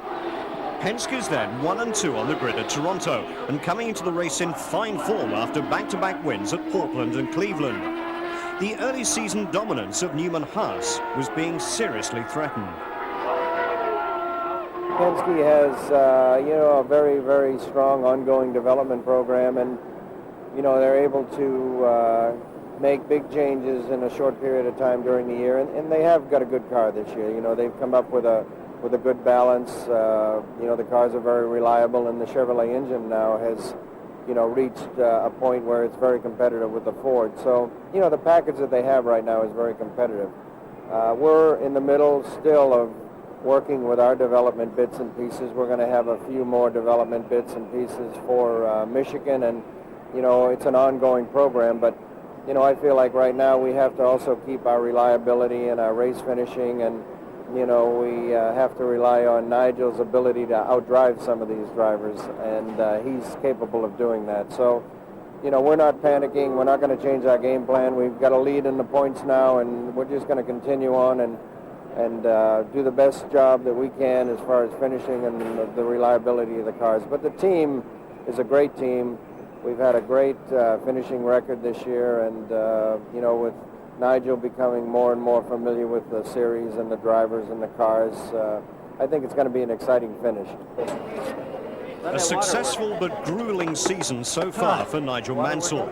Penske's then 1 and 2 on the grid at Toronto, and coming into the race in fine form after back-to-back wins at Portland and Cleveland. The early season dominance of Newman-Haas was being seriously threatened. Penske has, you know, a very, very strong ongoing development program, and you know, they're able to make big changes in a short period of time during the year, and they have got a good car this year. You know, they've come up with a good balance. You know, the cars are very reliable, and the Chevrolet engine now has, you know, reached a point where it's very competitive with the Ford. So, you know, the package that they have right now is very competitive. We're in the middle still of working with our development bits and pieces. We're going to have a few more development bits and pieces for Michigan, and you know, it's an ongoing program, but you know, I feel like right now we have to also keep our reliability and our race finishing, and you know, we have to rely on Nigel's ability to outdrive some of these drivers, and he's capable of doing that. So, you know, we're not panicking. We're not going to change our game plan. We've got a lead in the points now, and we're just going to continue on and do the best job that we can as far as finishing and the reliability of the cars. But the team is a great team. We've had a great finishing record this year, and you know, with Nigel becoming more and more familiar with the series and the drivers and the cars, I think it's going to be an exciting finish. A successful but grueling season so far for Nigel Mansell.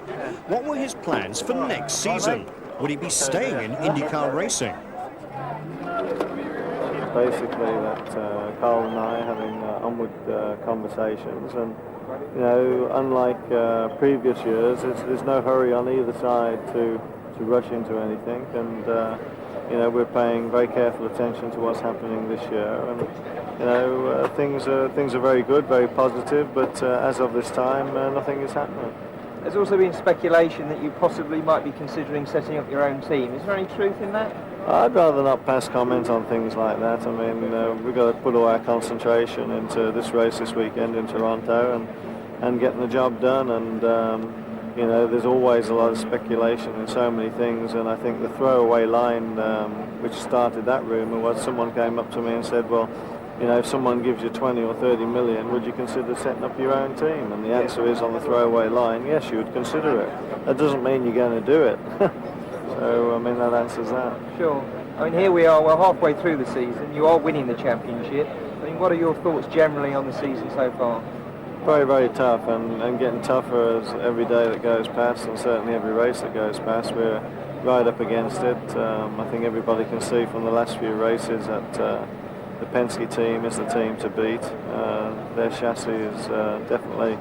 What were his plans for next season? Would he be staying in IndyCar racing? Basically, that Carl and I are having onward conversations, and you know, unlike previous years, there's no hurry on either side to rush into anything, and you know, we're paying very careful attention to what's happening this year, and you know, things are very good, very positive, but as of this time, nothing is happening. There's also been speculation that you possibly might be considering setting up your own team. Is there any truth in that? I'd rather not pass comment on things like that. I mean, we've got to put all our concentration into this race this weekend in Toronto and getting the job done. And, you know, there's always a lot of speculation in so many things. And I think the throwaway line, which started that rumour, was someone came up to me and said, well, you know, if someone gives you 20 or 30 million, would you consider setting up your own team? And the answer is, on the throwaway line, yes, you would consider it. That doesn't mean you're going to do it. So, I mean, that answers that. Sure. I mean, here we are, we're halfway through the season. You are winning the championship. I mean, what are your thoughts generally on the season so far? very, very tough, and getting tougher as every day that goes past, and certainly every race that goes past. We're right up against it. I think everybody can see from the last few races that the Penske team is the team to beat. Their chassis is definitely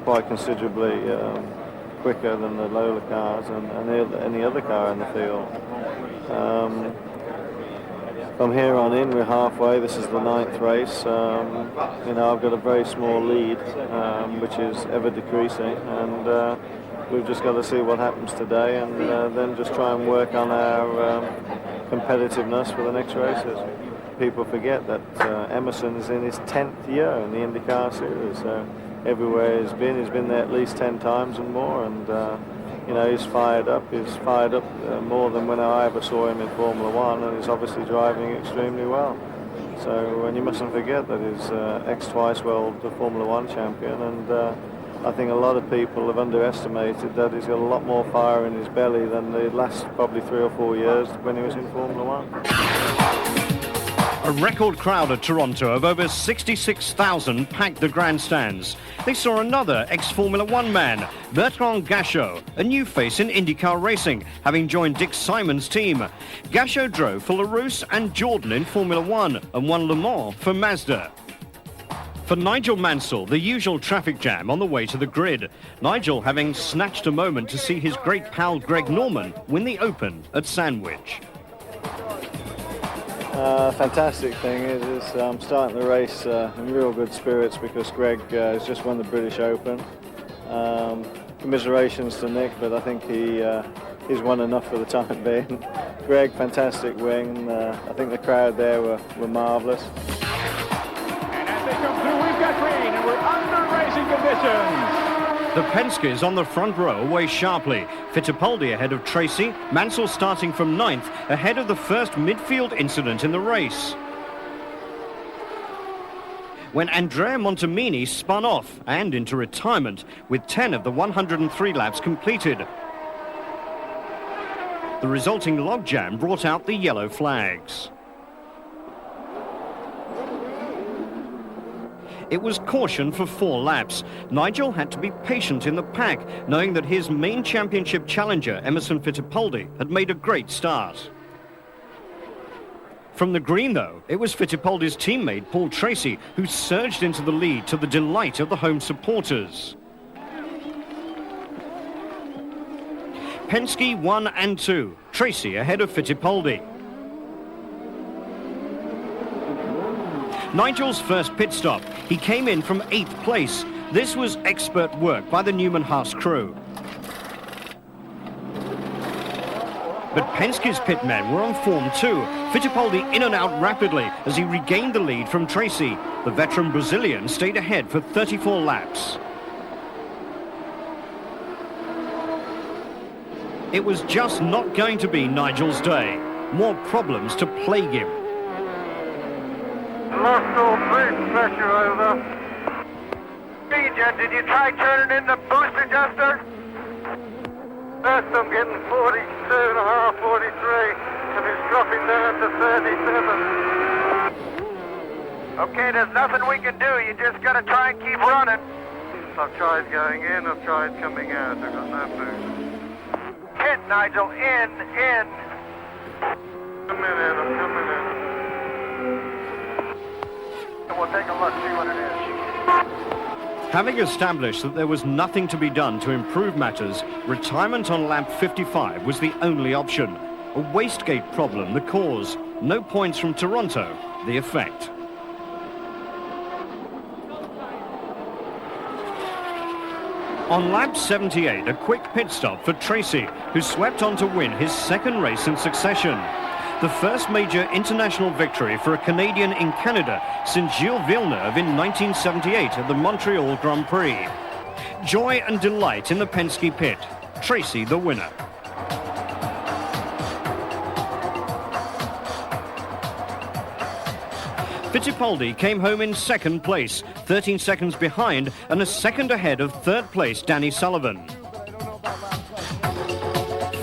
quite considerably quicker than the Lola cars and any other car in the field. From here on in, we're halfway. This is the 9th race. You know, I've got a very small lead, which is ever decreasing, and we've just got to see what happens today, and then just try and work on our competitiveness for the next races. People forget that Emerson is in his 10th year in the Indycar series. So everywhere he's been there at least 10 times and more, and you know, he's fired up. He's fired up more than when I ever saw him in Formula One, and he's obviously driving extremely well. So, and you mustn't forget that he's ex-twice world Formula One champion, and I think a lot of people have underestimated that he's got a lot more fire in his belly than the last probably 3 or 4 years when he was in Formula One. A record crowd at Toronto of over 66,000 packed the grandstands. They saw another ex-Formula One man, Bertrand Gachot, a new face in IndyCar racing, having joined Dick Simon's team. Gachot drove for LaRousse and Jordan in Formula One and won Le Mans for Mazda. For Nigel Mansell, the usual traffic jam on the way to the grid. Nigel having snatched a moment to see his great pal Greg Norman win the Open at Sandwich. Fantastic thing is I'm starting the race in real good spirits because Greg has just won the British Open. Commiserations to Nick, but I think he's won enough for the time being. Greg, fantastic win. I think the crowd there were marvellous. And as they come through, we've got rain, and we're under racing conditions. The Penskes on the front row away sharply. Fittipaldi ahead of Tracy. Mansell starting from 9th, ahead of the first midfield incident in the race. When Andrea Montemini spun off and into retirement with 10 of the 103 laps completed. The resulting logjam brought out the yellow flags. It was caution for 4 laps. Nigel had to be patient in the pack, knowing that his main championship challenger, Emerson Fittipaldi, had made a great start. From the green, though, it was Fittipaldi's teammate, Paul Tracy, who surged into the lead to the delight of the home supporters. Penske 1 and 2, Tracy ahead of Fittipaldi. Nigel's first pit stop. He came in from 8th place. This was expert work by the Newman-Haas crew. But Penske's pitmen were on form too. Fittipaldi in and out rapidly as he regained the lead from Tracy. The veteran Brazilian stayed ahead for 34 laps. It was just not going to be Nigel's day. More problems to plague him. Lost all brake pressure over. Did you try turning in the boost adjuster? First I'm getting 42.5, 43, and it's dropping down to 37. Okay, there's nothing we can do. You just got to try and keep running. I've tried going in, I've tried coming out. I've got no boost. Hit, Nigel, in. Come in, I'm coming in. We'll take a look, see what it is. Having established that there was nothing to be done to improve matters, retirement on lap 55 was the only option. A wastegate problem, the cause. No points from Toronto, the effect. On lap 78, a quick pit stop for Tracy, who swept on to win his second race in succession. The first major international victory for a Canadian in Canada since Gilles Villeneuve in 1978 at the Montreal Grand Prix. Joy and delight in the Penske pit. Tracy the winner. Fittipaldi came home in 2nd place, 13 seconds behind and a second ahead of 3rd place Danny Sullivan.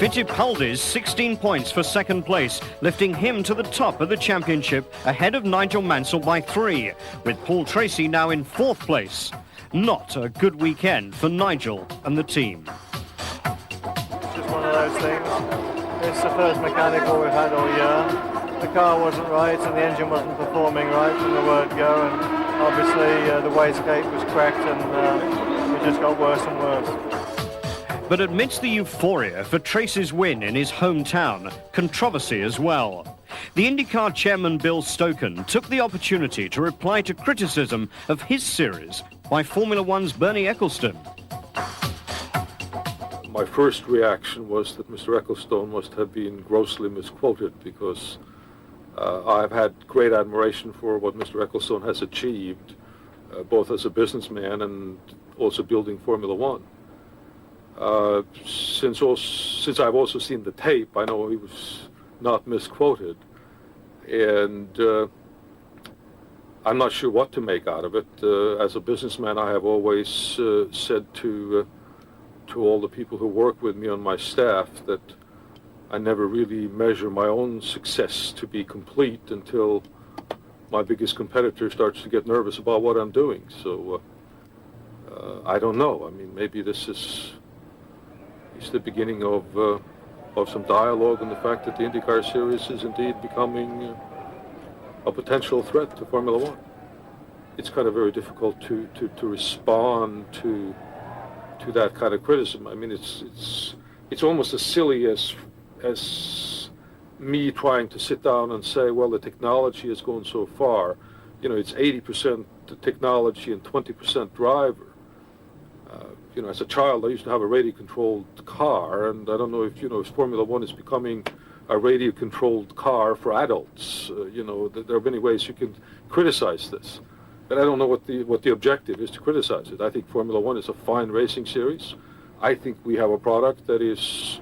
Fittipaldi's 16 points for 2nd place, lifting him to the top of the championship ahead of Nigel Mansell by 3, with Paul Tracy now in 4th place. Not a good weekend for Nigel and the team. It's just one of those things. It's the first mechanical we've had all year. The car wasn't right and the engine wasn't performing right from the word go, and obviously the wastegate was cracked, and it just got worse and worse. But amidst the euphoria for Trace's win in his hometown, controversy as well. The Indycar chairman Bill Stoken took the opportunity to reply to criticism of his series by Formula One's Bernie Ecclestone. My first reaction was that Mr. Ecclestone must have been grossly misquoted, because I've had great admiration for what Mr. Ecclestone has achieved, both as a businessman and also building Formula One. Since I've also seen the tape, I know he was not misquoted, and I'm not sure what to make out of it. As a businessman, I have always said to all the people who work with me on my staff that I never really measure my own success to be complete until my biggest competitor starts to get nervous about what I'm doing. So I don't know. I mean, maybe this is the beginning of some dialogue on the fact that the IndyCar series is indeed becoming a potential threat to Formula One. It's kind of very difficult to respond to that kind of criticism. I mean, it's almost as silly as me trying to sit down and say, well, the technology has gone so far. You know, it's 80% the technology and 20% driver. You know, as a child, I used to have a radio-controlled car, and I don't know if Formula One is becoming a radio-controlled car for adults. You know, there are many ways you can criticize this, but I don't know what the objective is to criticize it. I think Formula One is a fine racing series. I think we have a product that is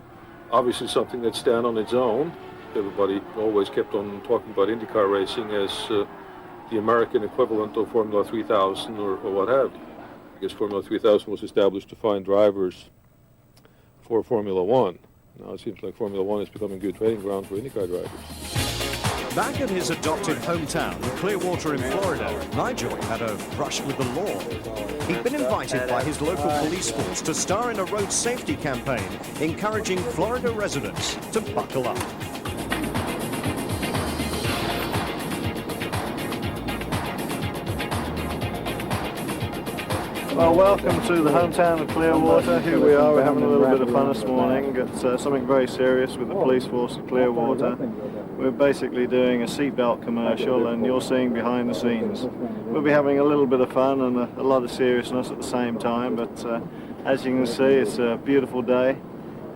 obviously something that stands on its own. Everybody always kept on talking about IndyCar racing as the American equivalent of Formula 3000 or what have you. I guess Formula 3000 was established to find drivers for Formula One. Now it seems like Formula One is becoming a good training ground for IndyCar drivers. Back at his adopted hometown, Clearwater in Florida, Nigel had a brush with the law. He'd been invited by his local police force to star in a road safety campaign, encouraging Florida residents to buckle up. Well, welcome to the hometown of Clearwater. Here we are, we're having a little bit of fun this morning. It's something very serious with the police force at Clearwater. We're basically doing a seatbelt commercial, and you're seeing behind the scenes. We'll be having a little bit of fun and a lot of seriousness at the same time, but as you can see, it's a beautiful day.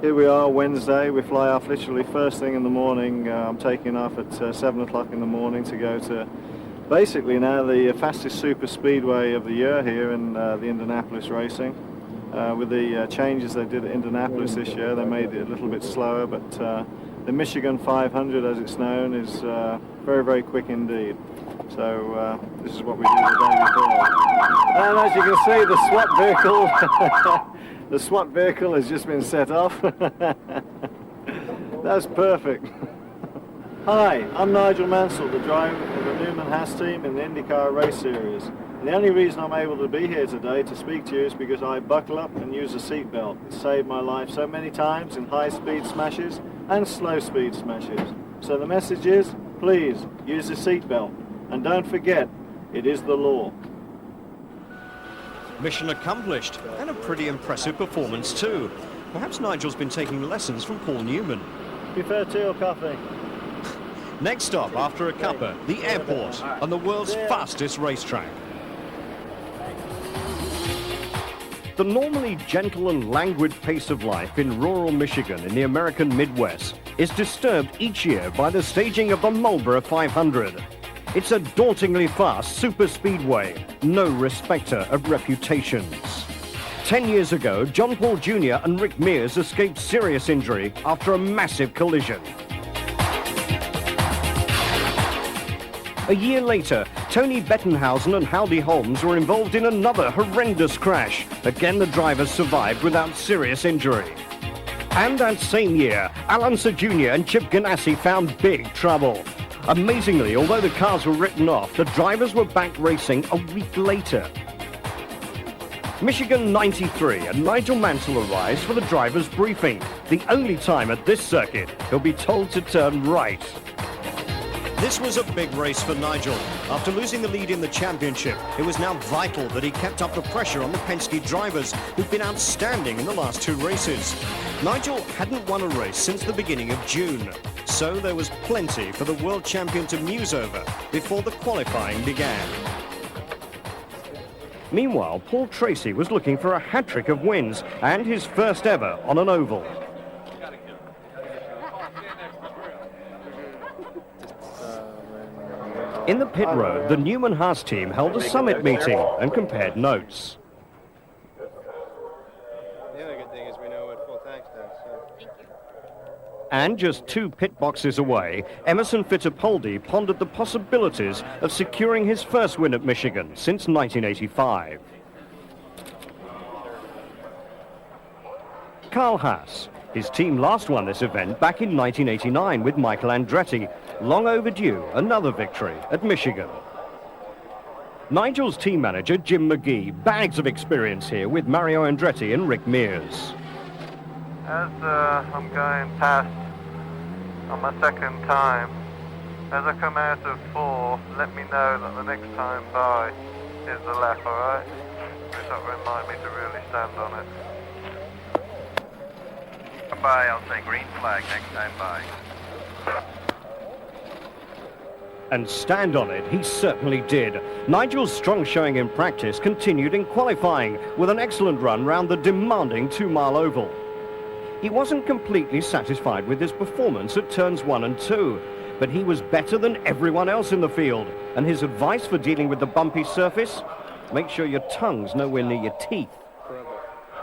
Here we are, Wednesday. We fly off literally first thing in the morning. I'm taking off at 7 o'clock in the morning to go to basically now the fastest super speedway of the year here in the Indianapolis racing. With the changes they did at Indianapolis this year, they made it a little bit slower, but the Michigan 500, as it's known, is very, very quick indeed. So this is what we do the day before. And as you can see, the SWAT vehicle, the SWAT vehicle has just been set off. That's perfect. Hi, I'm Nigel Mansell, the driver of the Newman Haas team in the IndyCar race series. And the only reason I'm able to be here today to speak to you is because I buckle up and use a seatbelt. It's saved my life so many times in high-speed smashes and slow-speed smashes. So the message is, please, use the seatbelt. And don't forget, it is the law. Mission accomplished, and a pretty impressive performance too. Perhaps Nigel's been taking lessons from Paul Newman. Prefer tea or coffee? Next stop after a cuppa, the airport and the world's fastest racetrack. The normally gentle and languid pace of life in rural Michigan in the American Midwest is disturbed each year by the staging of the Marlboro 500. It's a dauntingly fast super speedway, no respecter of reputations. 10 years ago, John Paul Jr. and Rick Mears escaped serious injury after a massive collision. A year later, Tony Bettenhausen and Howdy Holmes were involved in another horrendous crash. Again, the drivers survived without serious injury. And that same year, Alonso Jr. and Chip Ganassi found big trouble. Amazingly, although the cars were written off, the drivers were back racing a week later. Michigan 93, and Nigel Mansell arrives for the driver's briefing. The only time at this circuit he'll be told to turn right. This was a big race for Nigel. After losing the lead in the championship, it was now vital that he kept up the pressure on the Penske drivers, who've been outstanding in the last two races. Nigel hadn't won a race since the beginning of June, so there was plenty for the world champion to muse over before the qualifying began. Meanwhile, Paul Tracy was looking for a hat-trick of wins and his first ever on an oval. In the pit road, the Newman-Haas team held a summit meeting and compared notes. The other good thing is we know what full tanks do. And just 2 pit boxes away, Emerson Fittipaldi pondered the possibilities of securing his first win at Michigan since 1985. Carl Haas. His team last won this event back in 1989 with Michael Andretti. Long overdue, another victory at Michigan. Nigel's team manager, Jim McGee, bags of experience here with Mario Andretti and Rick Mears. As I'm going past on my second time, as I come out of 4, let me know that the next time by is the lap, alright? This will remind me to really stand on it. Bye, I'll say green flag next time by. And stand on it, he certainly did. Nigel's strong showing in practice continued in qualifying with an excellent run round the demanding 2-mile oval. He wasn't completely satisfied with his performance at turns 1 and 2, but he was better than everyone else in the field. And his advice for dealing with the bumpy surface? Make sure your tongue's nowhere near your teeth.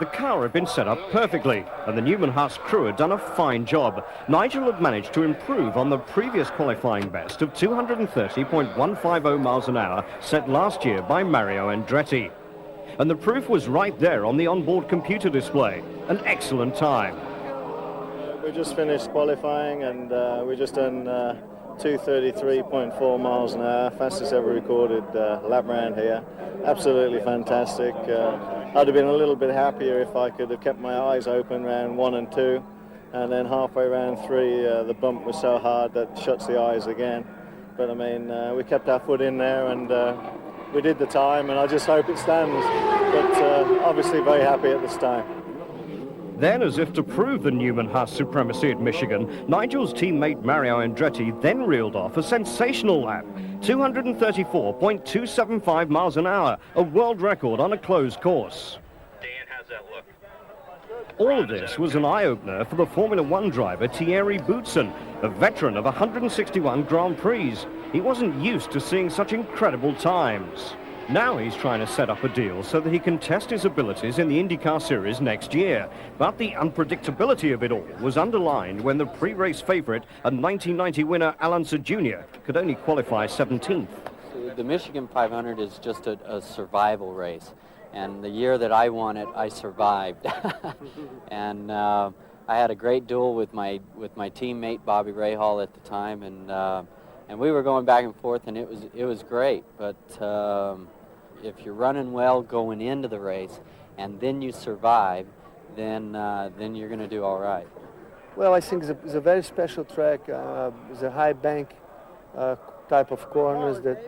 The car had been set up perfectly, and the Newman-Haas crew had done a fine job. Nigel had managed to improve on the previous qualifying best of 230.150 miles an hour set last year by Mario Andretti. And the proof was right there on the onboard computer display. An excellent time. We just finished qualifying, and we just done 233.4 miles an hour, fastest ever recorded lap round here. Absolutely fantastic. I'd have been a little bit happier if I could have kept my eyes open round 1 and 2, and then halfway round 3 the bump was so hard that shuts the eyes again. But I mean, we kept our foot in there, and we did the time, and I just hope it stands. But obviously very happy at this time. Then, as if to prove the Newman-Haas supremacy at Michigan, Nigel's teammate Mario Andretti then reeled off a sensational lap, 234.275 miles an hour, a world record on a closed course. Dan, how's that look? All of this was an eye-opener for the Formula One driver Thierry Boutsen, a veteran of 161 Grand Prix. He wasn't used to seeing such incredible times. Now he's trying to set up a deal so that he can test his abilities in the Indycar Series next year. But the unpredictability of it all was underlined when the pre-race favorite and 1990 winner Alonso Jr. could only qualify 17th. The Michigan 500 is just a survival race. And the year that I won it, I survived. And I had a great duel with my teammate Bobby Rahal at the time, and we were going back and forth, and it was great. But if you're running well going into the race, and then you survive, then you're going to do all right. Well, I think it's a very special track. It's a high bank type of corners that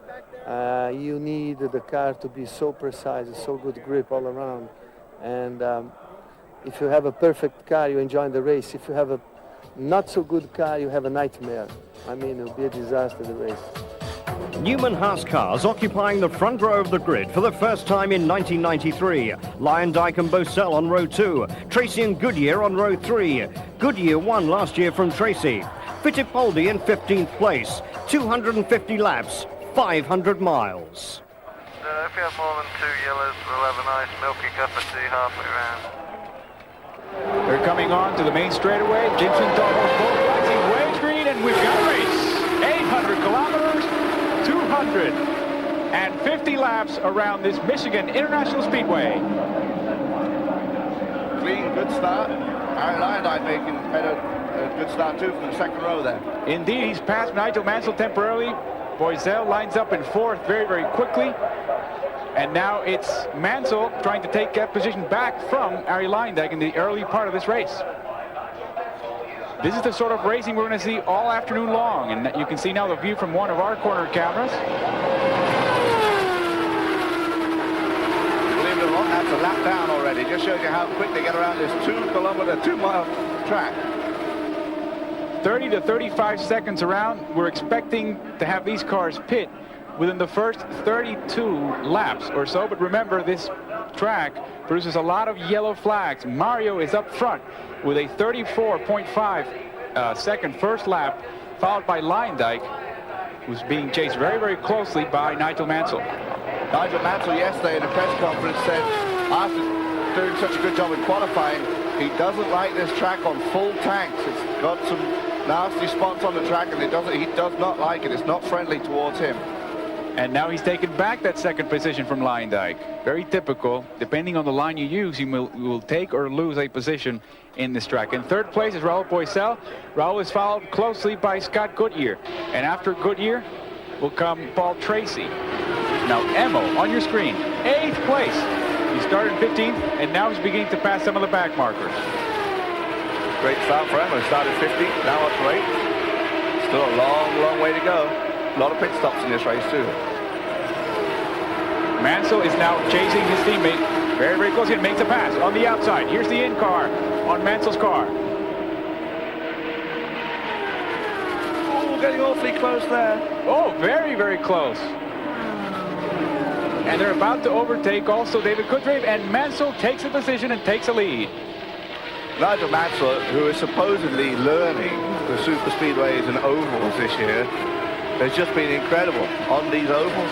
you need the car to be so precise, so good grip all around. And if you have a perfect car, you enjoy the race. If you have a not so good car, you have a nightmare. I mean, it'll be a disaster, the race. Newman-Haas cars occupying the front row of the grid for the first time in 1993. Lyondike and Mansell on row 2. Tracy and Goodyear on row 3. Goodyear won last year from Tracy. Fittipaldi in 15th place. 250 laps, 500 miles. If you have more than 2 yellows, we'll have a nice milky cup of tea halfway round. They're coming on to the main straightaway. Gibson Doggles both rising way green, and we've got a race. 800 kilometers, 250 laps around this Michigan International Speedway. Clean, good start. Aaron Lyondike making a good start too from the second row there. Indeed, he's passed Nigel Mansell temporarily. Boiselle lines up in 4th very, very quickly. And now it's Mansell trying to take that position back from Arie Luyendyk in the early part of this race. This is the sort of racing we're going to see all afternoon long, and you can see now the view from one of our corner cameras. Believe it or not, that's a lap down already. Just shows you how quick they get around this 2-mile track. 30 to 35 seconds around. We're expecting to have these cars pit within the first 32 laps or so, but remember, this track produces a lot of yellow flags. Mario is up front with a 34.5 second first lap, followed by Luyendyk, who's being chased very, very closely by Nigel Mansell. Nigel Mansell yesterday in a press conference said, after doing such a good job in qualifying, he doesn't like this track on full tanks. It's got some nasty spots on the track, and he does not like it. It's not friendly towards him. And now he's taken back that second position from Luyendyk. Very typical. Depending on the line you use, you will take or lose a position in this track. In third place is Raoul Boissel. Raoul is followed closely by Scott Goodyear. And after Goodyear will come Paul Tracy. Now Emo on your screen, 8th place. He started 15th, and now he's beginning to pass some of the back markers. Great start for Emo. Started 15th, now up to 8th. Still a long, long way to go. A lot of pit stops in this race too. Mansell is now chasing his teammate very, very closely and makes a pass on the outside. Here's the in car on Mansell's car. Oh, getting awfully close there. Oh, very, very close. And they're about to overtake also David Goodgrave, and Mansell takes a position and takes a lead. Nigel Mansell, who is supposedly learning the super speedways and ovals this year, has just been incredible on these ovals.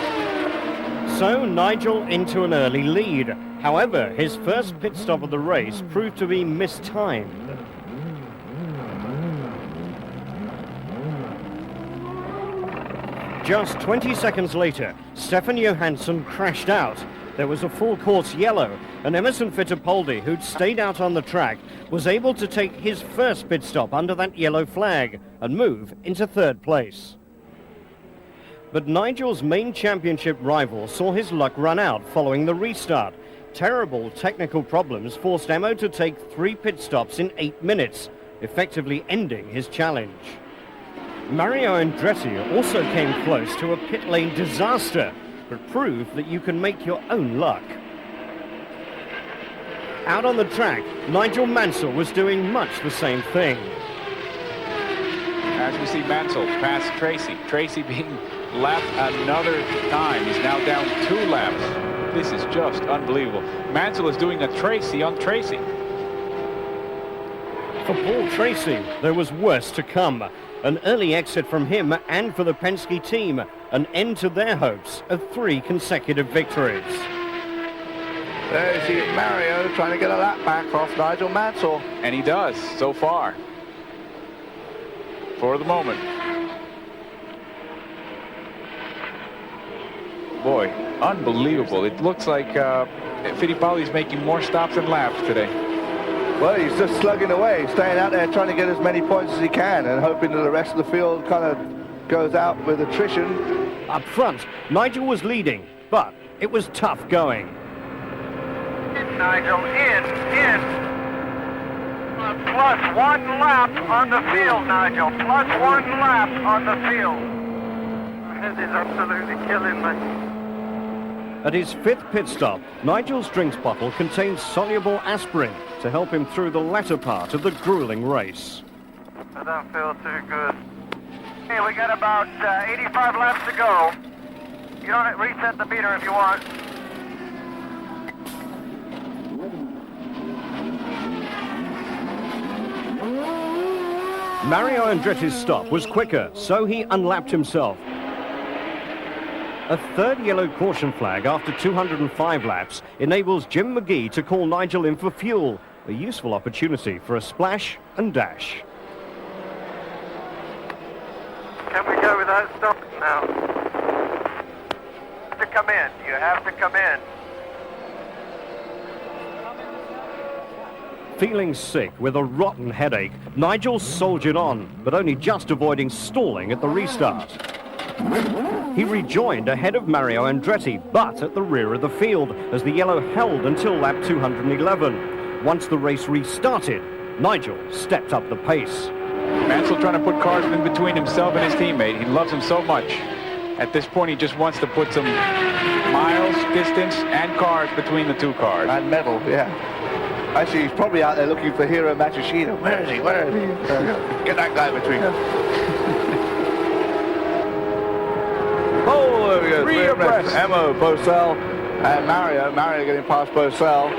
So Nigel into an early lead. However, his first pit stop of the race proved to be mistimed. Just 20 seconds later, Stefan Johansson crashed out. There was a full course yellow, and Emerson Fittipaldi, who'd stayed out on the track, was able to take his first pit stop under that yellow flag and move into third place. But Nigel's main championship rival saw his luck run out following the restart. Terrible technical problems forced Emo to take 3 pit stops in 8 minutes, effectively ending his challenge. Mario Andretti also came close to a pit lane disaster, but proved that you can make your own luck. Out on the track, Nigel Mansell was doing much the same thing. As we see Mansell pass Tracy. Tracy being lapped another time. He's now down 2 laps. This is just unbelievable. Mansell is doing a Tracy on Tracy. For Paul Tracy, there was worse to come. An early exit from him and for the Penske team, an end to their hopes of 3 consecutive victories. There you see Mario trying to get a lap back off Nigel Mansell. And he does, so far. For the moment. Boy, unbelievable. It looks like Fittipaldi's making more stops than laps today. Well, he's just slugging away, staying out there trying to get as many points as he can and hoping that the rest of the field kind of goes out with attrition. Up front, Nigel was leading, but it was tough going. Nigel, in. Plus 1 lap on the field, Nigel. Plus 1 lap on the field. This is absolutely killing me. At his 5th pit stop, Nigel's drinks bottle contained soluble aspirin to help him through the latter part of the grueling race. I don't feel too good. Hey, we got about 85 laps to go. You don't reset the meter if you want. Mario Andretti's stop was quicker, so he unlapped himself. A 3rd yellow caution flag after 205 laps enables Jim McGee to call Nigel in for fuel, a useful opportunity for a splash and dash. Can we go without stopping now? To come in. You have to come in. Feeling sick with a rotten headache, Nigel soldiered on, but only just avoiding stalling at the restart. He rejoined ahead of Mario Andretti, but at the rear of the field, as the yellow held until lap 211. Once the race restarted, Nigel stepped up the pace. Mansell trying to put cars in between himself and his teammate. He loves him so much. At this point, he just wants to put some miles, distance, and cars between the two cars. And metal, yeah. Actually, he's probably out there looking for Hiro Matsushita. Where is he? Where is he? Get that guy between them. Oh, there we go. Three abreast. Emo, Bosell, and Mario. Mario getting past Bosell.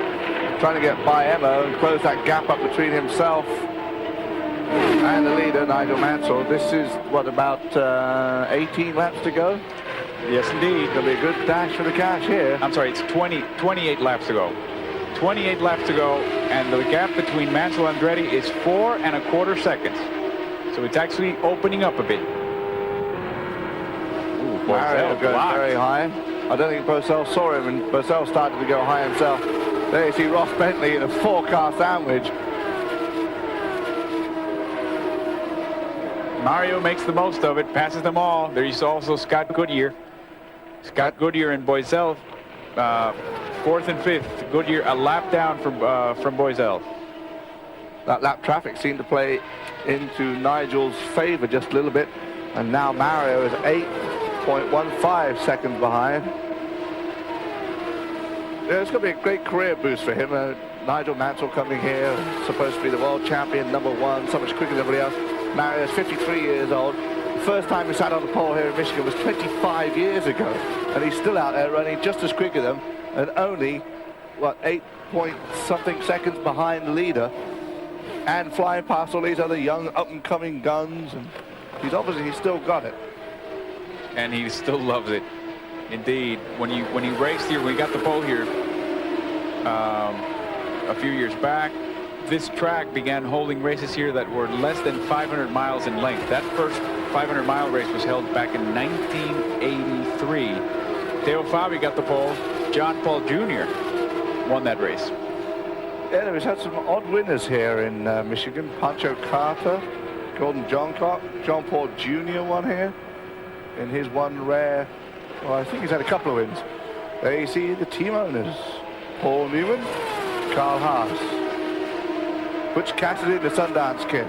Trying to get by Emo and close that gap up between himself and the leader, Nigel Mansell. This is, what, about 18 laps to go? Yes, indeed. Going to be a good dash for the cash here. I'm sorry, it's 28 laps to go. 28 laps to go, and the gap between Mansell and Andretti is 4 1/4 seconds. So it's actually opening up a bit. Ooh, Mario going very high. I don't think Bosell saw him, and Bosell started to go high himself. There you see Ross Bentley in a 4-car sandwich. Mario makes the most of it, passes them all. There's also Scott Goodyear. Scott Goodyear and Boisel, 4th and 5th. Goodyear a lap down from Boisel. That lap traffic seemed to play into Nigel's favor just a little bit. And now Mario is 8.15 seconds behind. Yeah, it's going to be a great career boost for him. Nigel Mansell coming here, supposed to be the world champion, #1, so much quicker than everybody else. Mario's 53 years old. The first time he sat on the pole here in Michigan was 25 years ago. And he's still out there running just as quick as them, and only, what, 8-point-something seconds behind the leader, and flying past all these other young up-and-coming guns. And he's still got it. And he still loves it. Indeed, when he raced here, when he got the pole here a few years back, this track began holding races here that were less than 500 miles in length. That first 500-mile race was held back in 1983. Theo Fabi got the pole. John Paul Jr. won that race. Yeah, we've had some odd winners here in Michigan. Pancho Carter, Gordon Johncock, John Paul Jr. won here in his one rare. Well, I think he's had a couple of wins. There you see the team owners: Paul Newman, Carl Haas, Butch Cassidy, the Sundance Kid.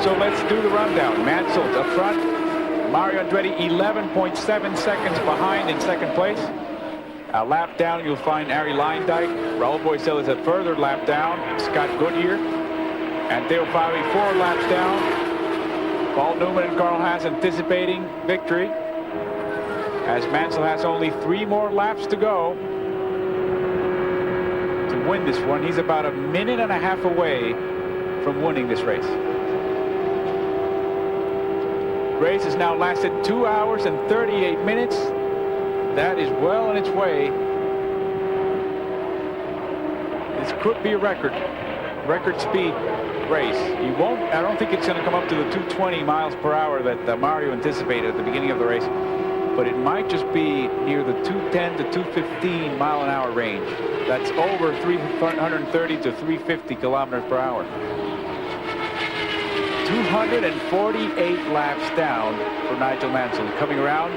So let's do the rundown. Mansell up front. Mario Andretti 11.7 seconds behind in second place. A lap down, you'll find Arie Luyendyk. Raul Boisel is a further lap down. Scott Goodyear. And Theo Fabi 4 laps down. Paul Newman and Carl Haas anticipating victory, as Mansell has only 3 more laps to go to win this one. He's about a minute and a half away from winning this race. Race has now lasted 2 hours and 38 minutes. That is well on its way. This could be a record speed race. I don't think it's going to come up to the 220 miles per hour that Mario anticipated at the beginning of the race, but it might just be near the 210 to 215 mile an hour range. That's over 330 to 350 kilometers per hour. 248 laps down for Nigel Mansell. Coming around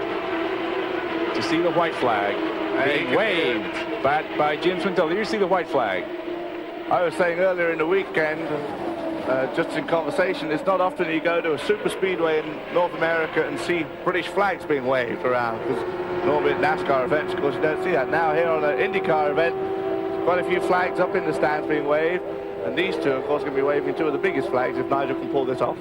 to see the white flag being waved by Jim Swintel. Here you see the white flag. I was saying earlier in the weekend, just in conversation, it's not often you go to a super speedway in North America and see British flags being waved around, because normally at NASCAR events, of course, you don't see that. Now here on an IndyCar event, quite a few flags up in the stands being waved, and these two, of course, going to be waving 2 of the biggest flags if Nigel can pull this off.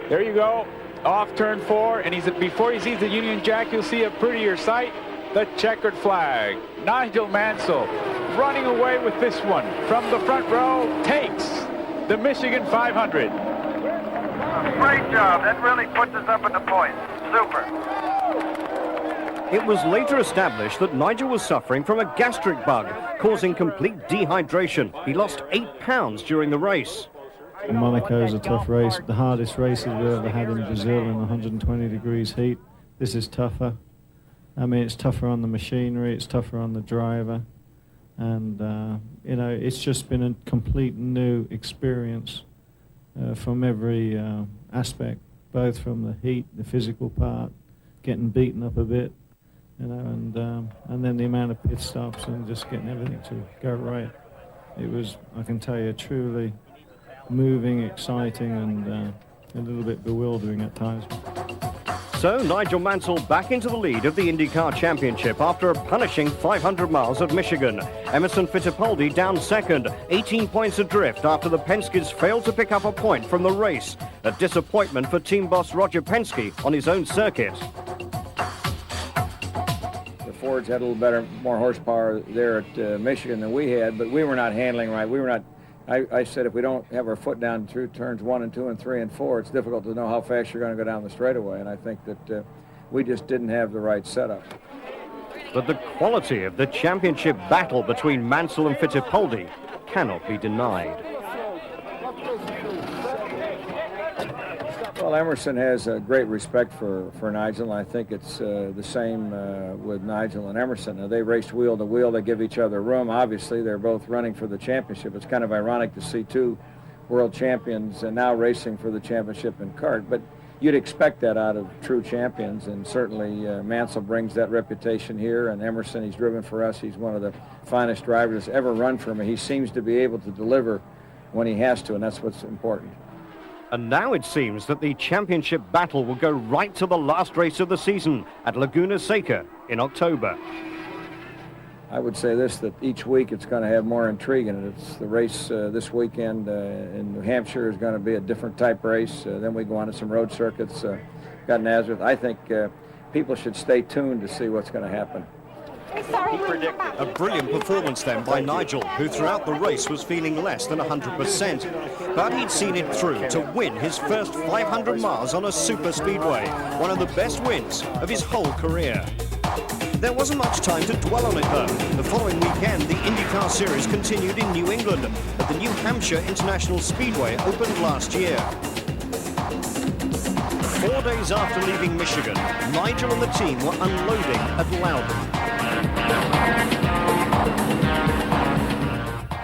There you go, off turn 4, and before he sees the Union Jack, you'll see a prettier sight, the checkered flag. Nigel Mansell running away with this one from the front row, takes the Michigan 500. Great job. That really puts us up in the points. Super. It was later established that Nigel was suffering from a gastric bug, causing complete dehydration. He lost 8 pounds during the race. Monaco is a tough race, the hardest races we've ever had in Brazil in 120 degrees heat. This is tougher. I mean, it's tougher on the machinery, it's tougher on the driver. And, you know, it's just been a complete new experience from every aspect. both from the heat, the physical part, getting beaten up a bit, you know, and then the amount of pit stops and just getting everything to go right. It was, I can tell you, truly moving, exciting, and a little bit bewildering at times. So Nigel Mansell back into the lead of the IndyCar Championship after a punishing 500 miles at Michigan. Emerson Fittipaldi down second, 18 points adrift after the Penskes failed to pick up a point from the race. A disappointment for team boss Roger Penske on his own circuit. The Fords had a little better, more horsepower there at Michigan than we had, but we were not handling right. We were not. I said if we don't have our foot down through turns 1 and 2 and 3 and 4, it's difficult to know how fast you're going to go down the straightaway, and I think that we just didn't have the right setup. But the quality of the championship battle between Mansell and Fittipaldi cannot be denied. Well, Emerson has a great respect for Nigel, and I think it's the same with Nigel and Emerson. Now, they raced wheel to wheel. They give each other room. Obviously, they're both running for the championship. It's kind of ironic to see two world champions and now racing for the championship in kart, but you'd expect that out of true champions, and certainly Mansell brings that reputation here, and Emerson, he's driven for us. He's one of the finest drivers ever run for me. He seems to be able to deliver when he has to, and that's what's important. And now it seems that the championship battle will go right to the last race of the season at Laguna Seca in October. I would say this, that each week it's going to have more intrigue in it. It's the race this weekend in New Hampshire is going to be a different type race. Then we go on to some road circuits. Got Nazareth. I think people should stay tuned to see what's going to happen. A brilliant performance then by Nigel, who throughout the race was feeling less than 100%. But he'd seen it through to win his first 500 miles on a super speedway, one of the best wins of his whole career. There wasn't much time to dwell on it though. The following weekend, the IndyCar Series continued in New England, but the New Hampshire International Speedway opened last year. 4 days after leaving Michigan, Nigel and the team were unloading at Loudon.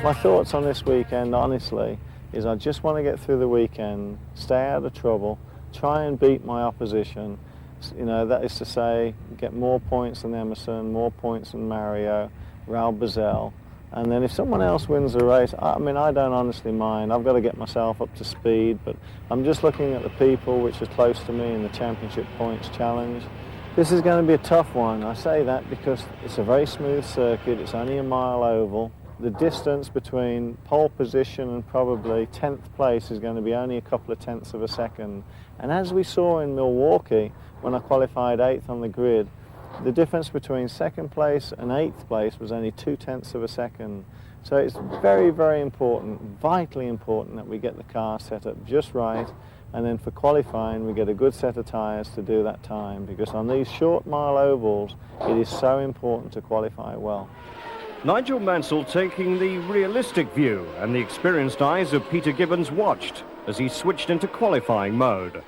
My thoughts on this weekend, honestly, is I just want to get through the weekend, stay out of trouble, try and beat my opposition. You know, that is to say, get more points than Emerson, more points than Mario, Raul Boesel. And then if someone else wins the race, I mean, I don't honestly mind. I've got to get myself up to speed, but I'm just looking at the people which are close to me in the championship points challenge. This is going to be a tough one. I say that because it's a very smooth circuit. It's only a mile oval. The distance between pole position and probably 10th place is going to be only a couple of tenths of a second. And as we saw in Milwaukee, when I qualified 8th on the grid, the difference between 2nd place and 8th place was only 2/10 of a second. So it's very, very important, vitally important, that we get the car set up just right, and then for qualifying we get a good set of tyres to do that time, because on these short mile ovals it is so important to qualify well. Nigel Mansell taking the realistic view, and the experienced eyes of Peter Gibbons watched as he switched into qualifying mode.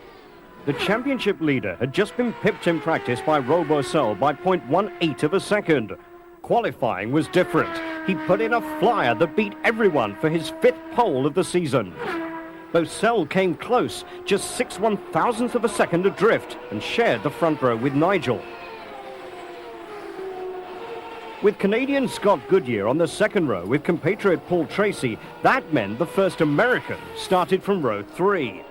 The championship leader had just been pipped in practice by Raul Boesel by 0.18 of a second. Qualifying was different. He put in a flyer that beat everyone for his 5th pole of the season. Boesel came close, just 6/1000th of a second adrift, and shared the front row with Nigel. With Canadian Scott Goodyear on the 2nd row with compatriot Paul Tracy, that meant the first American started from row 3.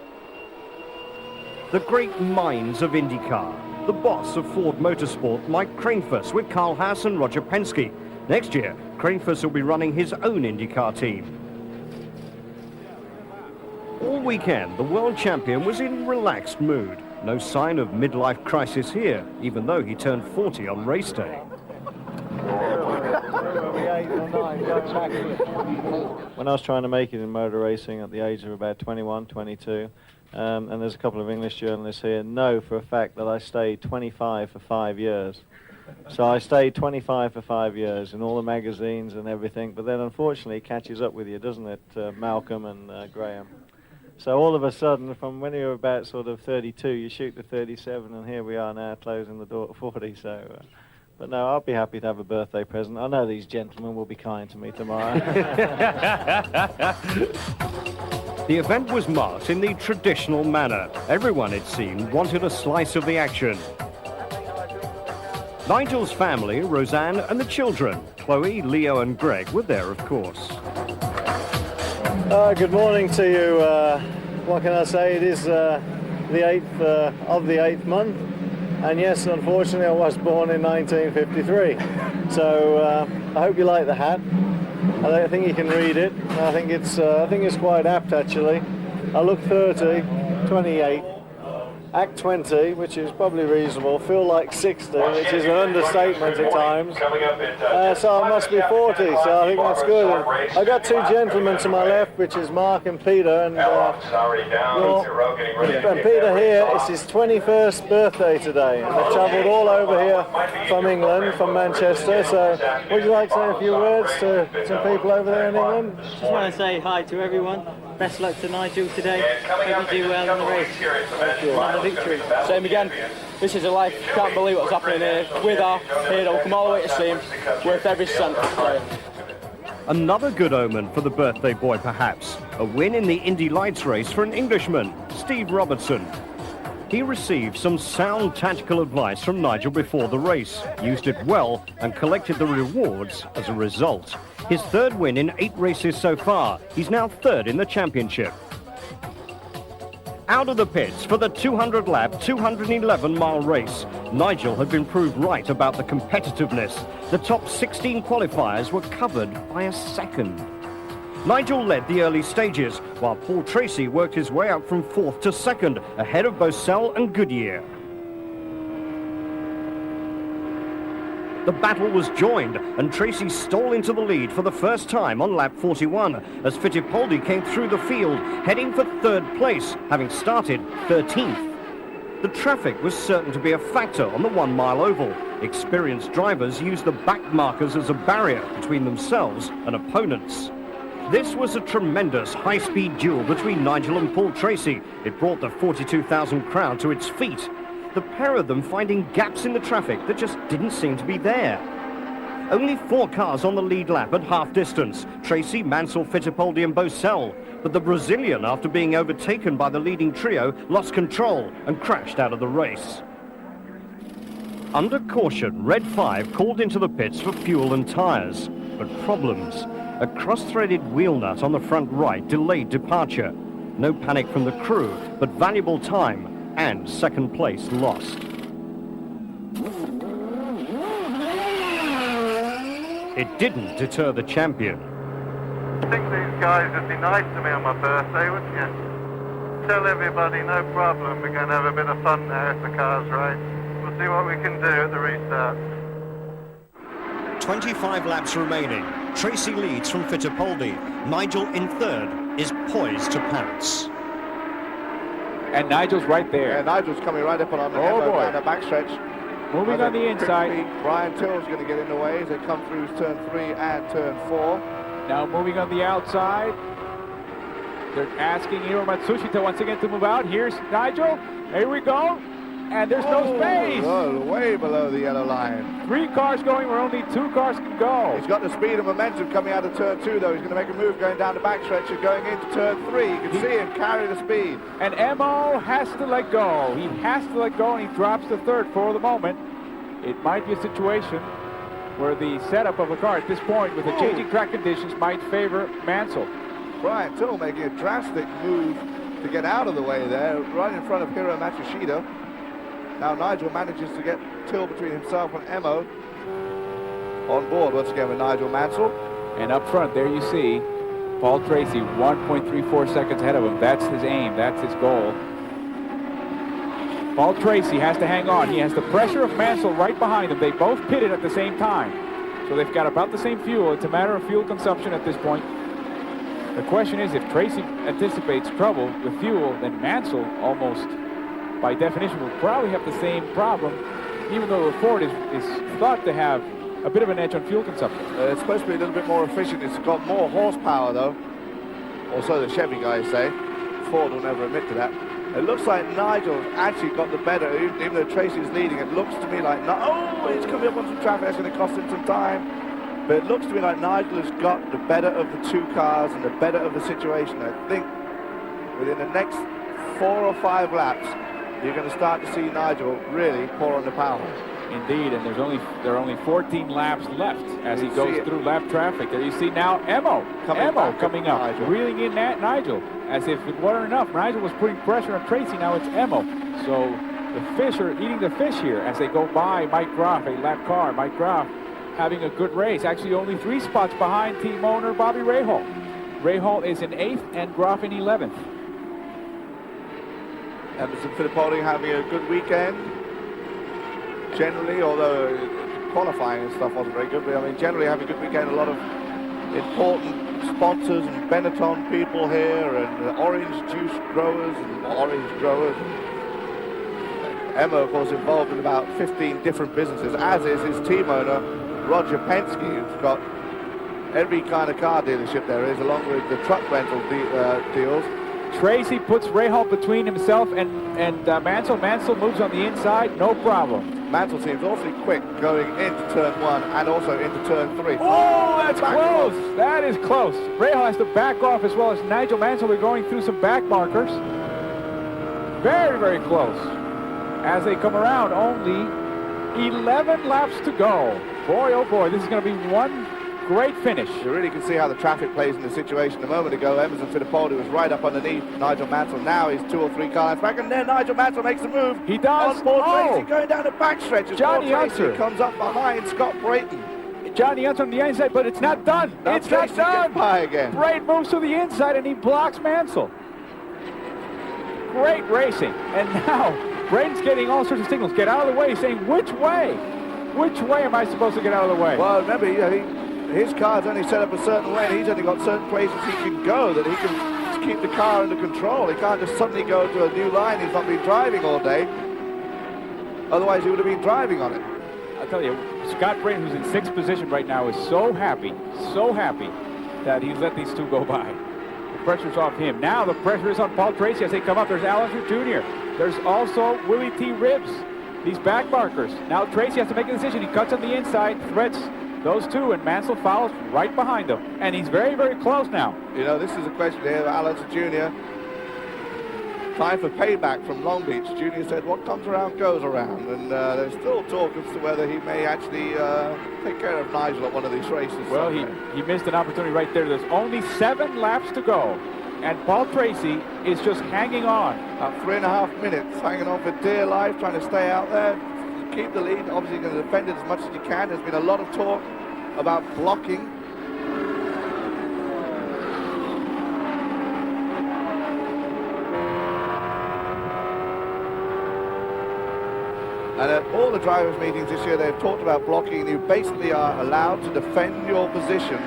The great minds of IndyCar, the boss of Ford Motorsport, Mike Kranefuss, with Carl Haas and Roger Penske. Next year, Kranefuss will be running his own IndyCar team. All weekend, the world champion was in relaxed mood. No sign of midlife crisis here, even though he turned 40 on race day. When I was trying to make it in motor racing at the age of about 21, 22, and there's a couple of English journalists here, know for a fact that I stayed 25 for 5 years. So I stayed 25 for 5 years in all the magazines and everything, but then unfortunately it catches up with you, doesn't it, Malcolm and Graham? So all of a sudden, from when you're about sort of 32, you shoot to 37, and here we are now closing the door at 40, so But no, I'll be happy to have a birthday present. I know these gentlemen will be kind to me tomorrow. The event was marked in the traditional manner. Everyone, it seemed, wanted a slice of the action. Nigel's family, Roseanne, and the children, Chloe, Leo, and Greg, were there, of course. Good morning to you. What can I say? It is the 8th of the 8th month. And yes, unfortunately, I was born in 1953. So I hope you like the hat. I think you can read it. I think it's quite apt, actually. I look 30, 28, act 20, which is probably reasonable, feel like 60, which is an understatement at times. So I must be 40, so I think that's good. And I got two gentlemen to my left, which is Mark and Peter. And Peter here, it's his 21st birthday today. And they've travelled all over here from England, from Manchester. So would you like to say a few words to some people over there in England? Just want to say hi to everyone. Best luck to Nigel today. Hope you do well in the race. Another victory. Same again. This is a life. Can't believe what's happening here. With our hero, come all the way to see him. Worth every cent. Another good omen for the birthday boy, perhaps. A win in the Indy Lights race for an Englishman, Steve Robertson. He received some sound tactical advice from Nigel before the race, used it well, and collected the rewards as a result. His third win in 8 races so far. He's now third in the championship. Out of the pits for the 200-lap, 211-mile race, Nigel had been proved right about the competitiveness. The top 16 qualifiers were covered by a second. Nigel led the early stages, while Paul Tracy worked his way up from 4th to 2nd, ahead of Mansell and Goodyear. The battle was joined, and Tracy stole into the lead for the first time on lap 41, as Fittipaldi came through the field, heading for 3rd place, having started 13th. The traffic was certain to be a factor on the 1-mile oval. Experienced drivers used the back markers as a barrier between themselves and opponents. This was a tremendous high-speed duel between Nigel and Paul Tracy. It brought the 42,000 crowd to its feet. The pair of them finding gaps in the traffic that just didn't seem to be there. Only 4 cars on the lead lap at half distance. Tracy, Mansell, Fittipaldi and Mansell. But the Brazilian, after being overtaken by the leading trio, lost control and crashed out of the race. Under caution, Red 5 called into the pits for fuel and tyres. But problems. A cross-threaded wheel nut on the front right delayed departure. No panic from the crew, but valuable time and 2nd place lost. It didn't deter the champion. I think these guys would be nice to me on my birthday, wouldn't you? Tell everybody, no problem, we're going to have a bit of fun there if the car's right. We'll see what we can do at the restart. 25 laps remaining. Tracy leads from Fittipaldi. Nigel in 3rd is poised to pounce. And Nigel's right there. Yeah, Nigel's coming right up on the down the backstretch. Moving on the inside. Brian Till's going to get in the way as they come through turn 3 and turn 4. Now moving on the outside. They're asking Hiro Matsushita once again to move out. Here's Nigel. Here we go. And there's no space. Oh, way below the yellow line. 3 cars going where only 2 cars can go. He's got the speed and momentum coming out of turn 2, though. He's going to make a move going down the backstretch and going into turn 3. You can see him carry the speed. And Mo has to let go. He has to let go, and he drops to 3rd for the moment. It might be a situation where the setup of the car at this point with the changing track conditions might favor Mansell. Brian Till making a drastic move to get out of the way there, right in front of Hiro Matsushita. Now Nigel manages to get Till between himself and Mo. On board once again with Nigel Mansell. And up front, there you see Paul Tracy 1.34 seconds ahead of him. That's his aim. That's his goal. Paul Tracy has to hang on. He has the pressure of Mansell right behind him. They both pitted at the same time. So they've got about the same fuel. It's a matter of fuel consumption at this point. The question is, if Tracy anticipates trouble with fuel, then Mansell almost, by definition, will probably have the same problem, even though the Ford is thought to have a bit of an edge on fuel consumption. It's supposed to be a little bit more efficient. It's got more horsepower, though. Or so the Chevy guys say. Ford will never admit to that. It looks like Nigel's actually got the better, even though Tracy's leading. It looks to me like, he's coming up on some traffic, that's going to cost him some time. But it looks to me like Nigel has got the better of the two cars and the better of the situation. I think within the next 4 or 5 laps, you're going to start to see Nigel really pour on the power. Indeed, and there are only 14 laps left as he goes through lap traffic. There you see now Emo coming up, Nigel. reeling in that Nigel, as if it weren't enough. Nigel was putting pressure on Tracy, now it's Emo. So the fish are eating the fish here as they go by Mike Groff, a lap car. Mike Groff having a good race, actually only 3 spots behind team owner Bobby Rahal. Rahal is in 8th and Groff in 11th. Emerson Fittipaldi having a good weekend. Generally, although qualifying and stuff wasn't very good, but I mean generally having a good weekend. A lot of important sponsors and Benetton people here, and orange juice growers and orange growers. Emma, of course, involved in about 15 different businesses, as is his team owner, Roger Penske, who's got every kind of car dealership there is, along with the truck rental deals. Tracy puts Rahal between himself and Mansell. Mansell moves on the inside, no problem. Mansell seems awfully quick going into turn 1 and also into turn 3. Oh, that's close. That is close. Rahal has to back off as well as Nigel Mansell. We're going through some back markers. Very, very close. As they come around, only 11 laps to go. Boy, oh boy, this is going to be one great finish. You really can see how the traffic plays in the situation. A moment ago, Emerson Fittipaldi was right up underneath Nigel Mansell. Now he's 2 or 3 cars back, and then Nigel Mansell makes the move. He does. On Paul Tracy going down the backstretch as Johnny Paul Tracy Unser comes up behind Scott Brayton. Johnny Unser on the inside, but it's not done. Now it's Tracy not done. gets by again. Brayton moves to the inside, and he blocks Mansell. Great racing. And now Brayton's getting all sorts of signals. Get out of the way, saying, which way? Which way am I supposed to get out of the way? Well, remember, his car's only set up a certain way, and he's only got certain places he can go that he can keep the car under control. He can't just suddenly go to a new line he's not been driving all day. Otherwise, he would have been driving on it. I'll tell you, Scott Brayton, who's in 6th position right now, is so happy that he's let these two go by. The pressure's off him. Now the pressure is on Paul Tracy as they come up. There's Allinger Jr. There's also Willie T. Ribbs. These back markers. Now Tracy has to make a decision. He cuts on the inside, threats those two, and Mansell follows right behind them. And he's very, very close now. You know, this is a question here of Allinger Jr. Time for payback from Long Beach. Jr. said, what comes around goes around. And there's still talk as to whether he may actually take care of Nigel at one of these races. Well, he missed an opportunity right there. There's only 7 laps to go. And Paul Tracy is just hanging on. About 3.5 minutes, hanging on for dear life, trying to stay out there, keep the lead. Obviously going to defend it as much as you can. There's been a lot of talk about blocking. And at all the drivers' meetings this year, they've talked about blocking. You basically are allowed to defend your position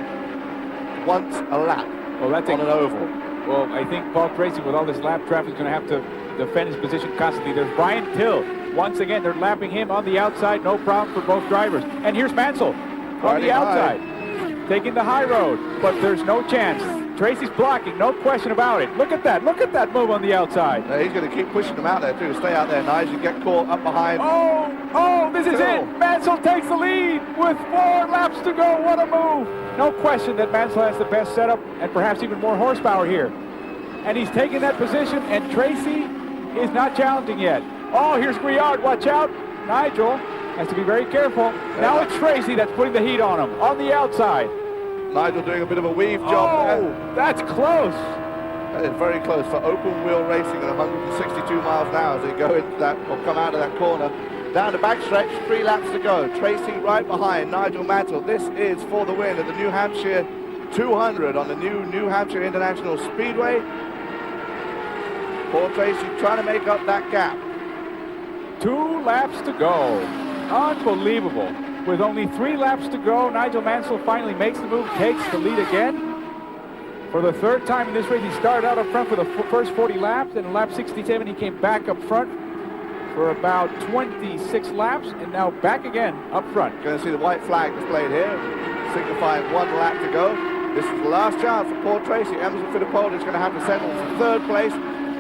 once a lap on an oval. Well, I think Paul Tracy, with all this lap traffic, is going to have to defend his position constantly. There's Brian Till. Once again, they're lapping him on the outside. No problem for both drivers. And here's Mansell on the outside, taking the high road. But there's no chance. Tracy's blocking, no question about it. Look at that. Look at that move on the outside. He's going to keep pushing them out there, too, to stay out there. Nigel get caught up behind. Oh, this is it. Mansell takes the lead with 4 laps to go. What a move. No question that Mansell has the best setup and perhaps even more horsepower here. And he's taking that position, and Tracy is not challenging yet. Oh, here's Griard. Watch out. Nigel has to be very careful. Now it's Tracy that's putting the heat on him on the outside. Nigel doing a bit of a weave job there. That's close. That is very close for open wheel racing at 162 miles an hour as they go into that, or come out of that corner. Down the backstretch, 3 laps to go. Tracy right behind Nigel Mansell. This is for the win at the New Hampshire 200 on the New Hampshire International Speedway. Paul Tracy trying to make up that gap. 2 laps to go. Unbelievable. With only 3 laps to go, Nigel Mansell finally makes the move, takes the lead again. For the 3rd time in this race, he started out up front for the first 40 laps, and in lap 67 he came back up front for about 26 laps, and now back again up front. Going to see the white flag displayed here, signifying 1 lap to go. This is the last chance for Paul Tracy. Emerson Fittipaldi is going to have to settle for 3rd place.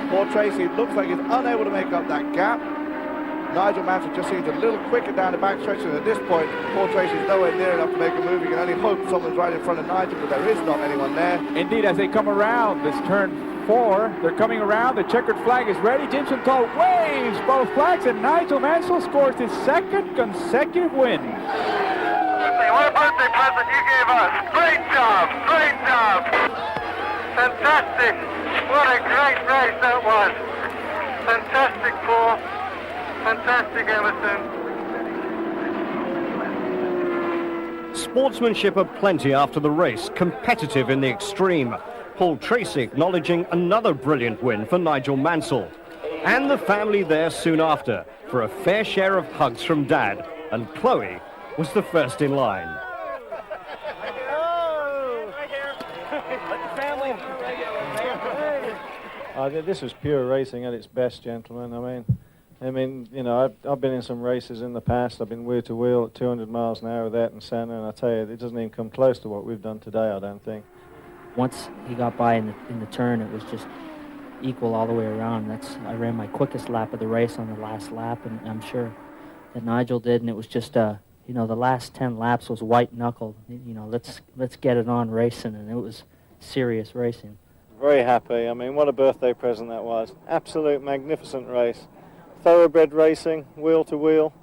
Paul Tracy looks like he's unable to make up that gap. Nigel Mansell just seems a little quicker down the backstretch, and at this point, Paul Tracy's nowhere near enough to make a move. You can only hope someone's right in front of Nigel, but there is not anyone there. Indeed, as they come around this turn 4, they're coming around. The checkered flag is ready. James Tall waves both flags, and Nigel Mansell scores his 2nd consecutive win. What a birthday present you gave us. Great job, great job. Fantastic. What a great race that was. Fantastic, Paul. Fantastic, Emerson. Sportsmanship aplenty after the race, competitive in the extreme. Paul Tracy acknowledging another brilliant win for Nigel Mansell. And the family there soon after for a fair share of hugs from Dad, and Chloe was the first in line. This was pure racing at its best, gentlemen. I mean, you know, I've been in some races in the past. I've been wheel to wheel at 200 miles an hour with that and Senna, and I tell you, it doesn't even come close to what we've done today, I don't think. Once he got by in the turn, it was just equal all the way around. I ran my quickest lap of the race on the last lap, and I'm sure that Nigel did, and it was just you know, the last 10 laps was white knuckle. You know, let's get it on racing, and it was serious racing. Very happy. I mean, what a birthday present that was. Absolute magnificent race. Thoroughbred racing, wheel to wheel.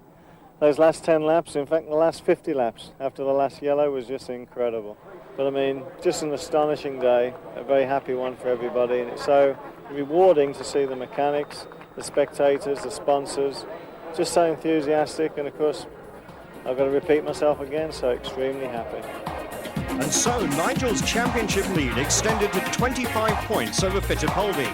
Those last 10 laps, in fact, the last 50 laps after the last yellow was just incredible. But I mean, just an astonishing day, a very happy one for everybody, and it's so rewarding to see the mechanics, the spectators, the sponsors, just so enthusiastic, and of course, I've got to repeat myself again, so extremely happy. And so Nigel's championship lead extended to 25 points over Fittipaldi.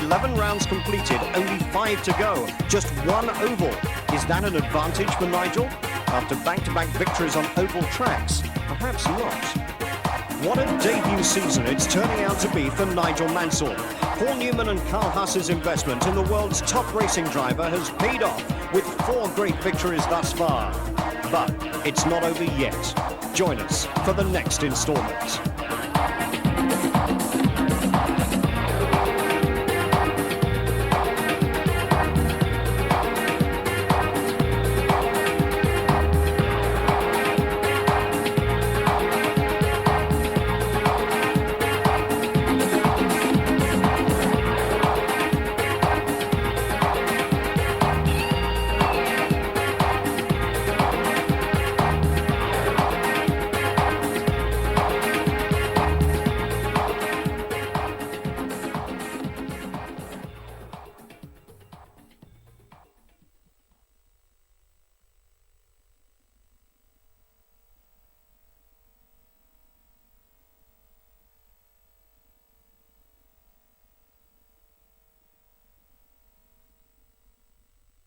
11 rounds completed, only 5 to go, just 1 oval. Is that an advantage for Nigel? After back-to-back victories on oval tracks? Perhaps not. What a debut season it's turning out to be for Nigel Mansell. Paul Newman and Carl Huss's investment in the world's top racing driver has paid off with 4 great victories thus far. But it's not over yet. Join us for the next installment.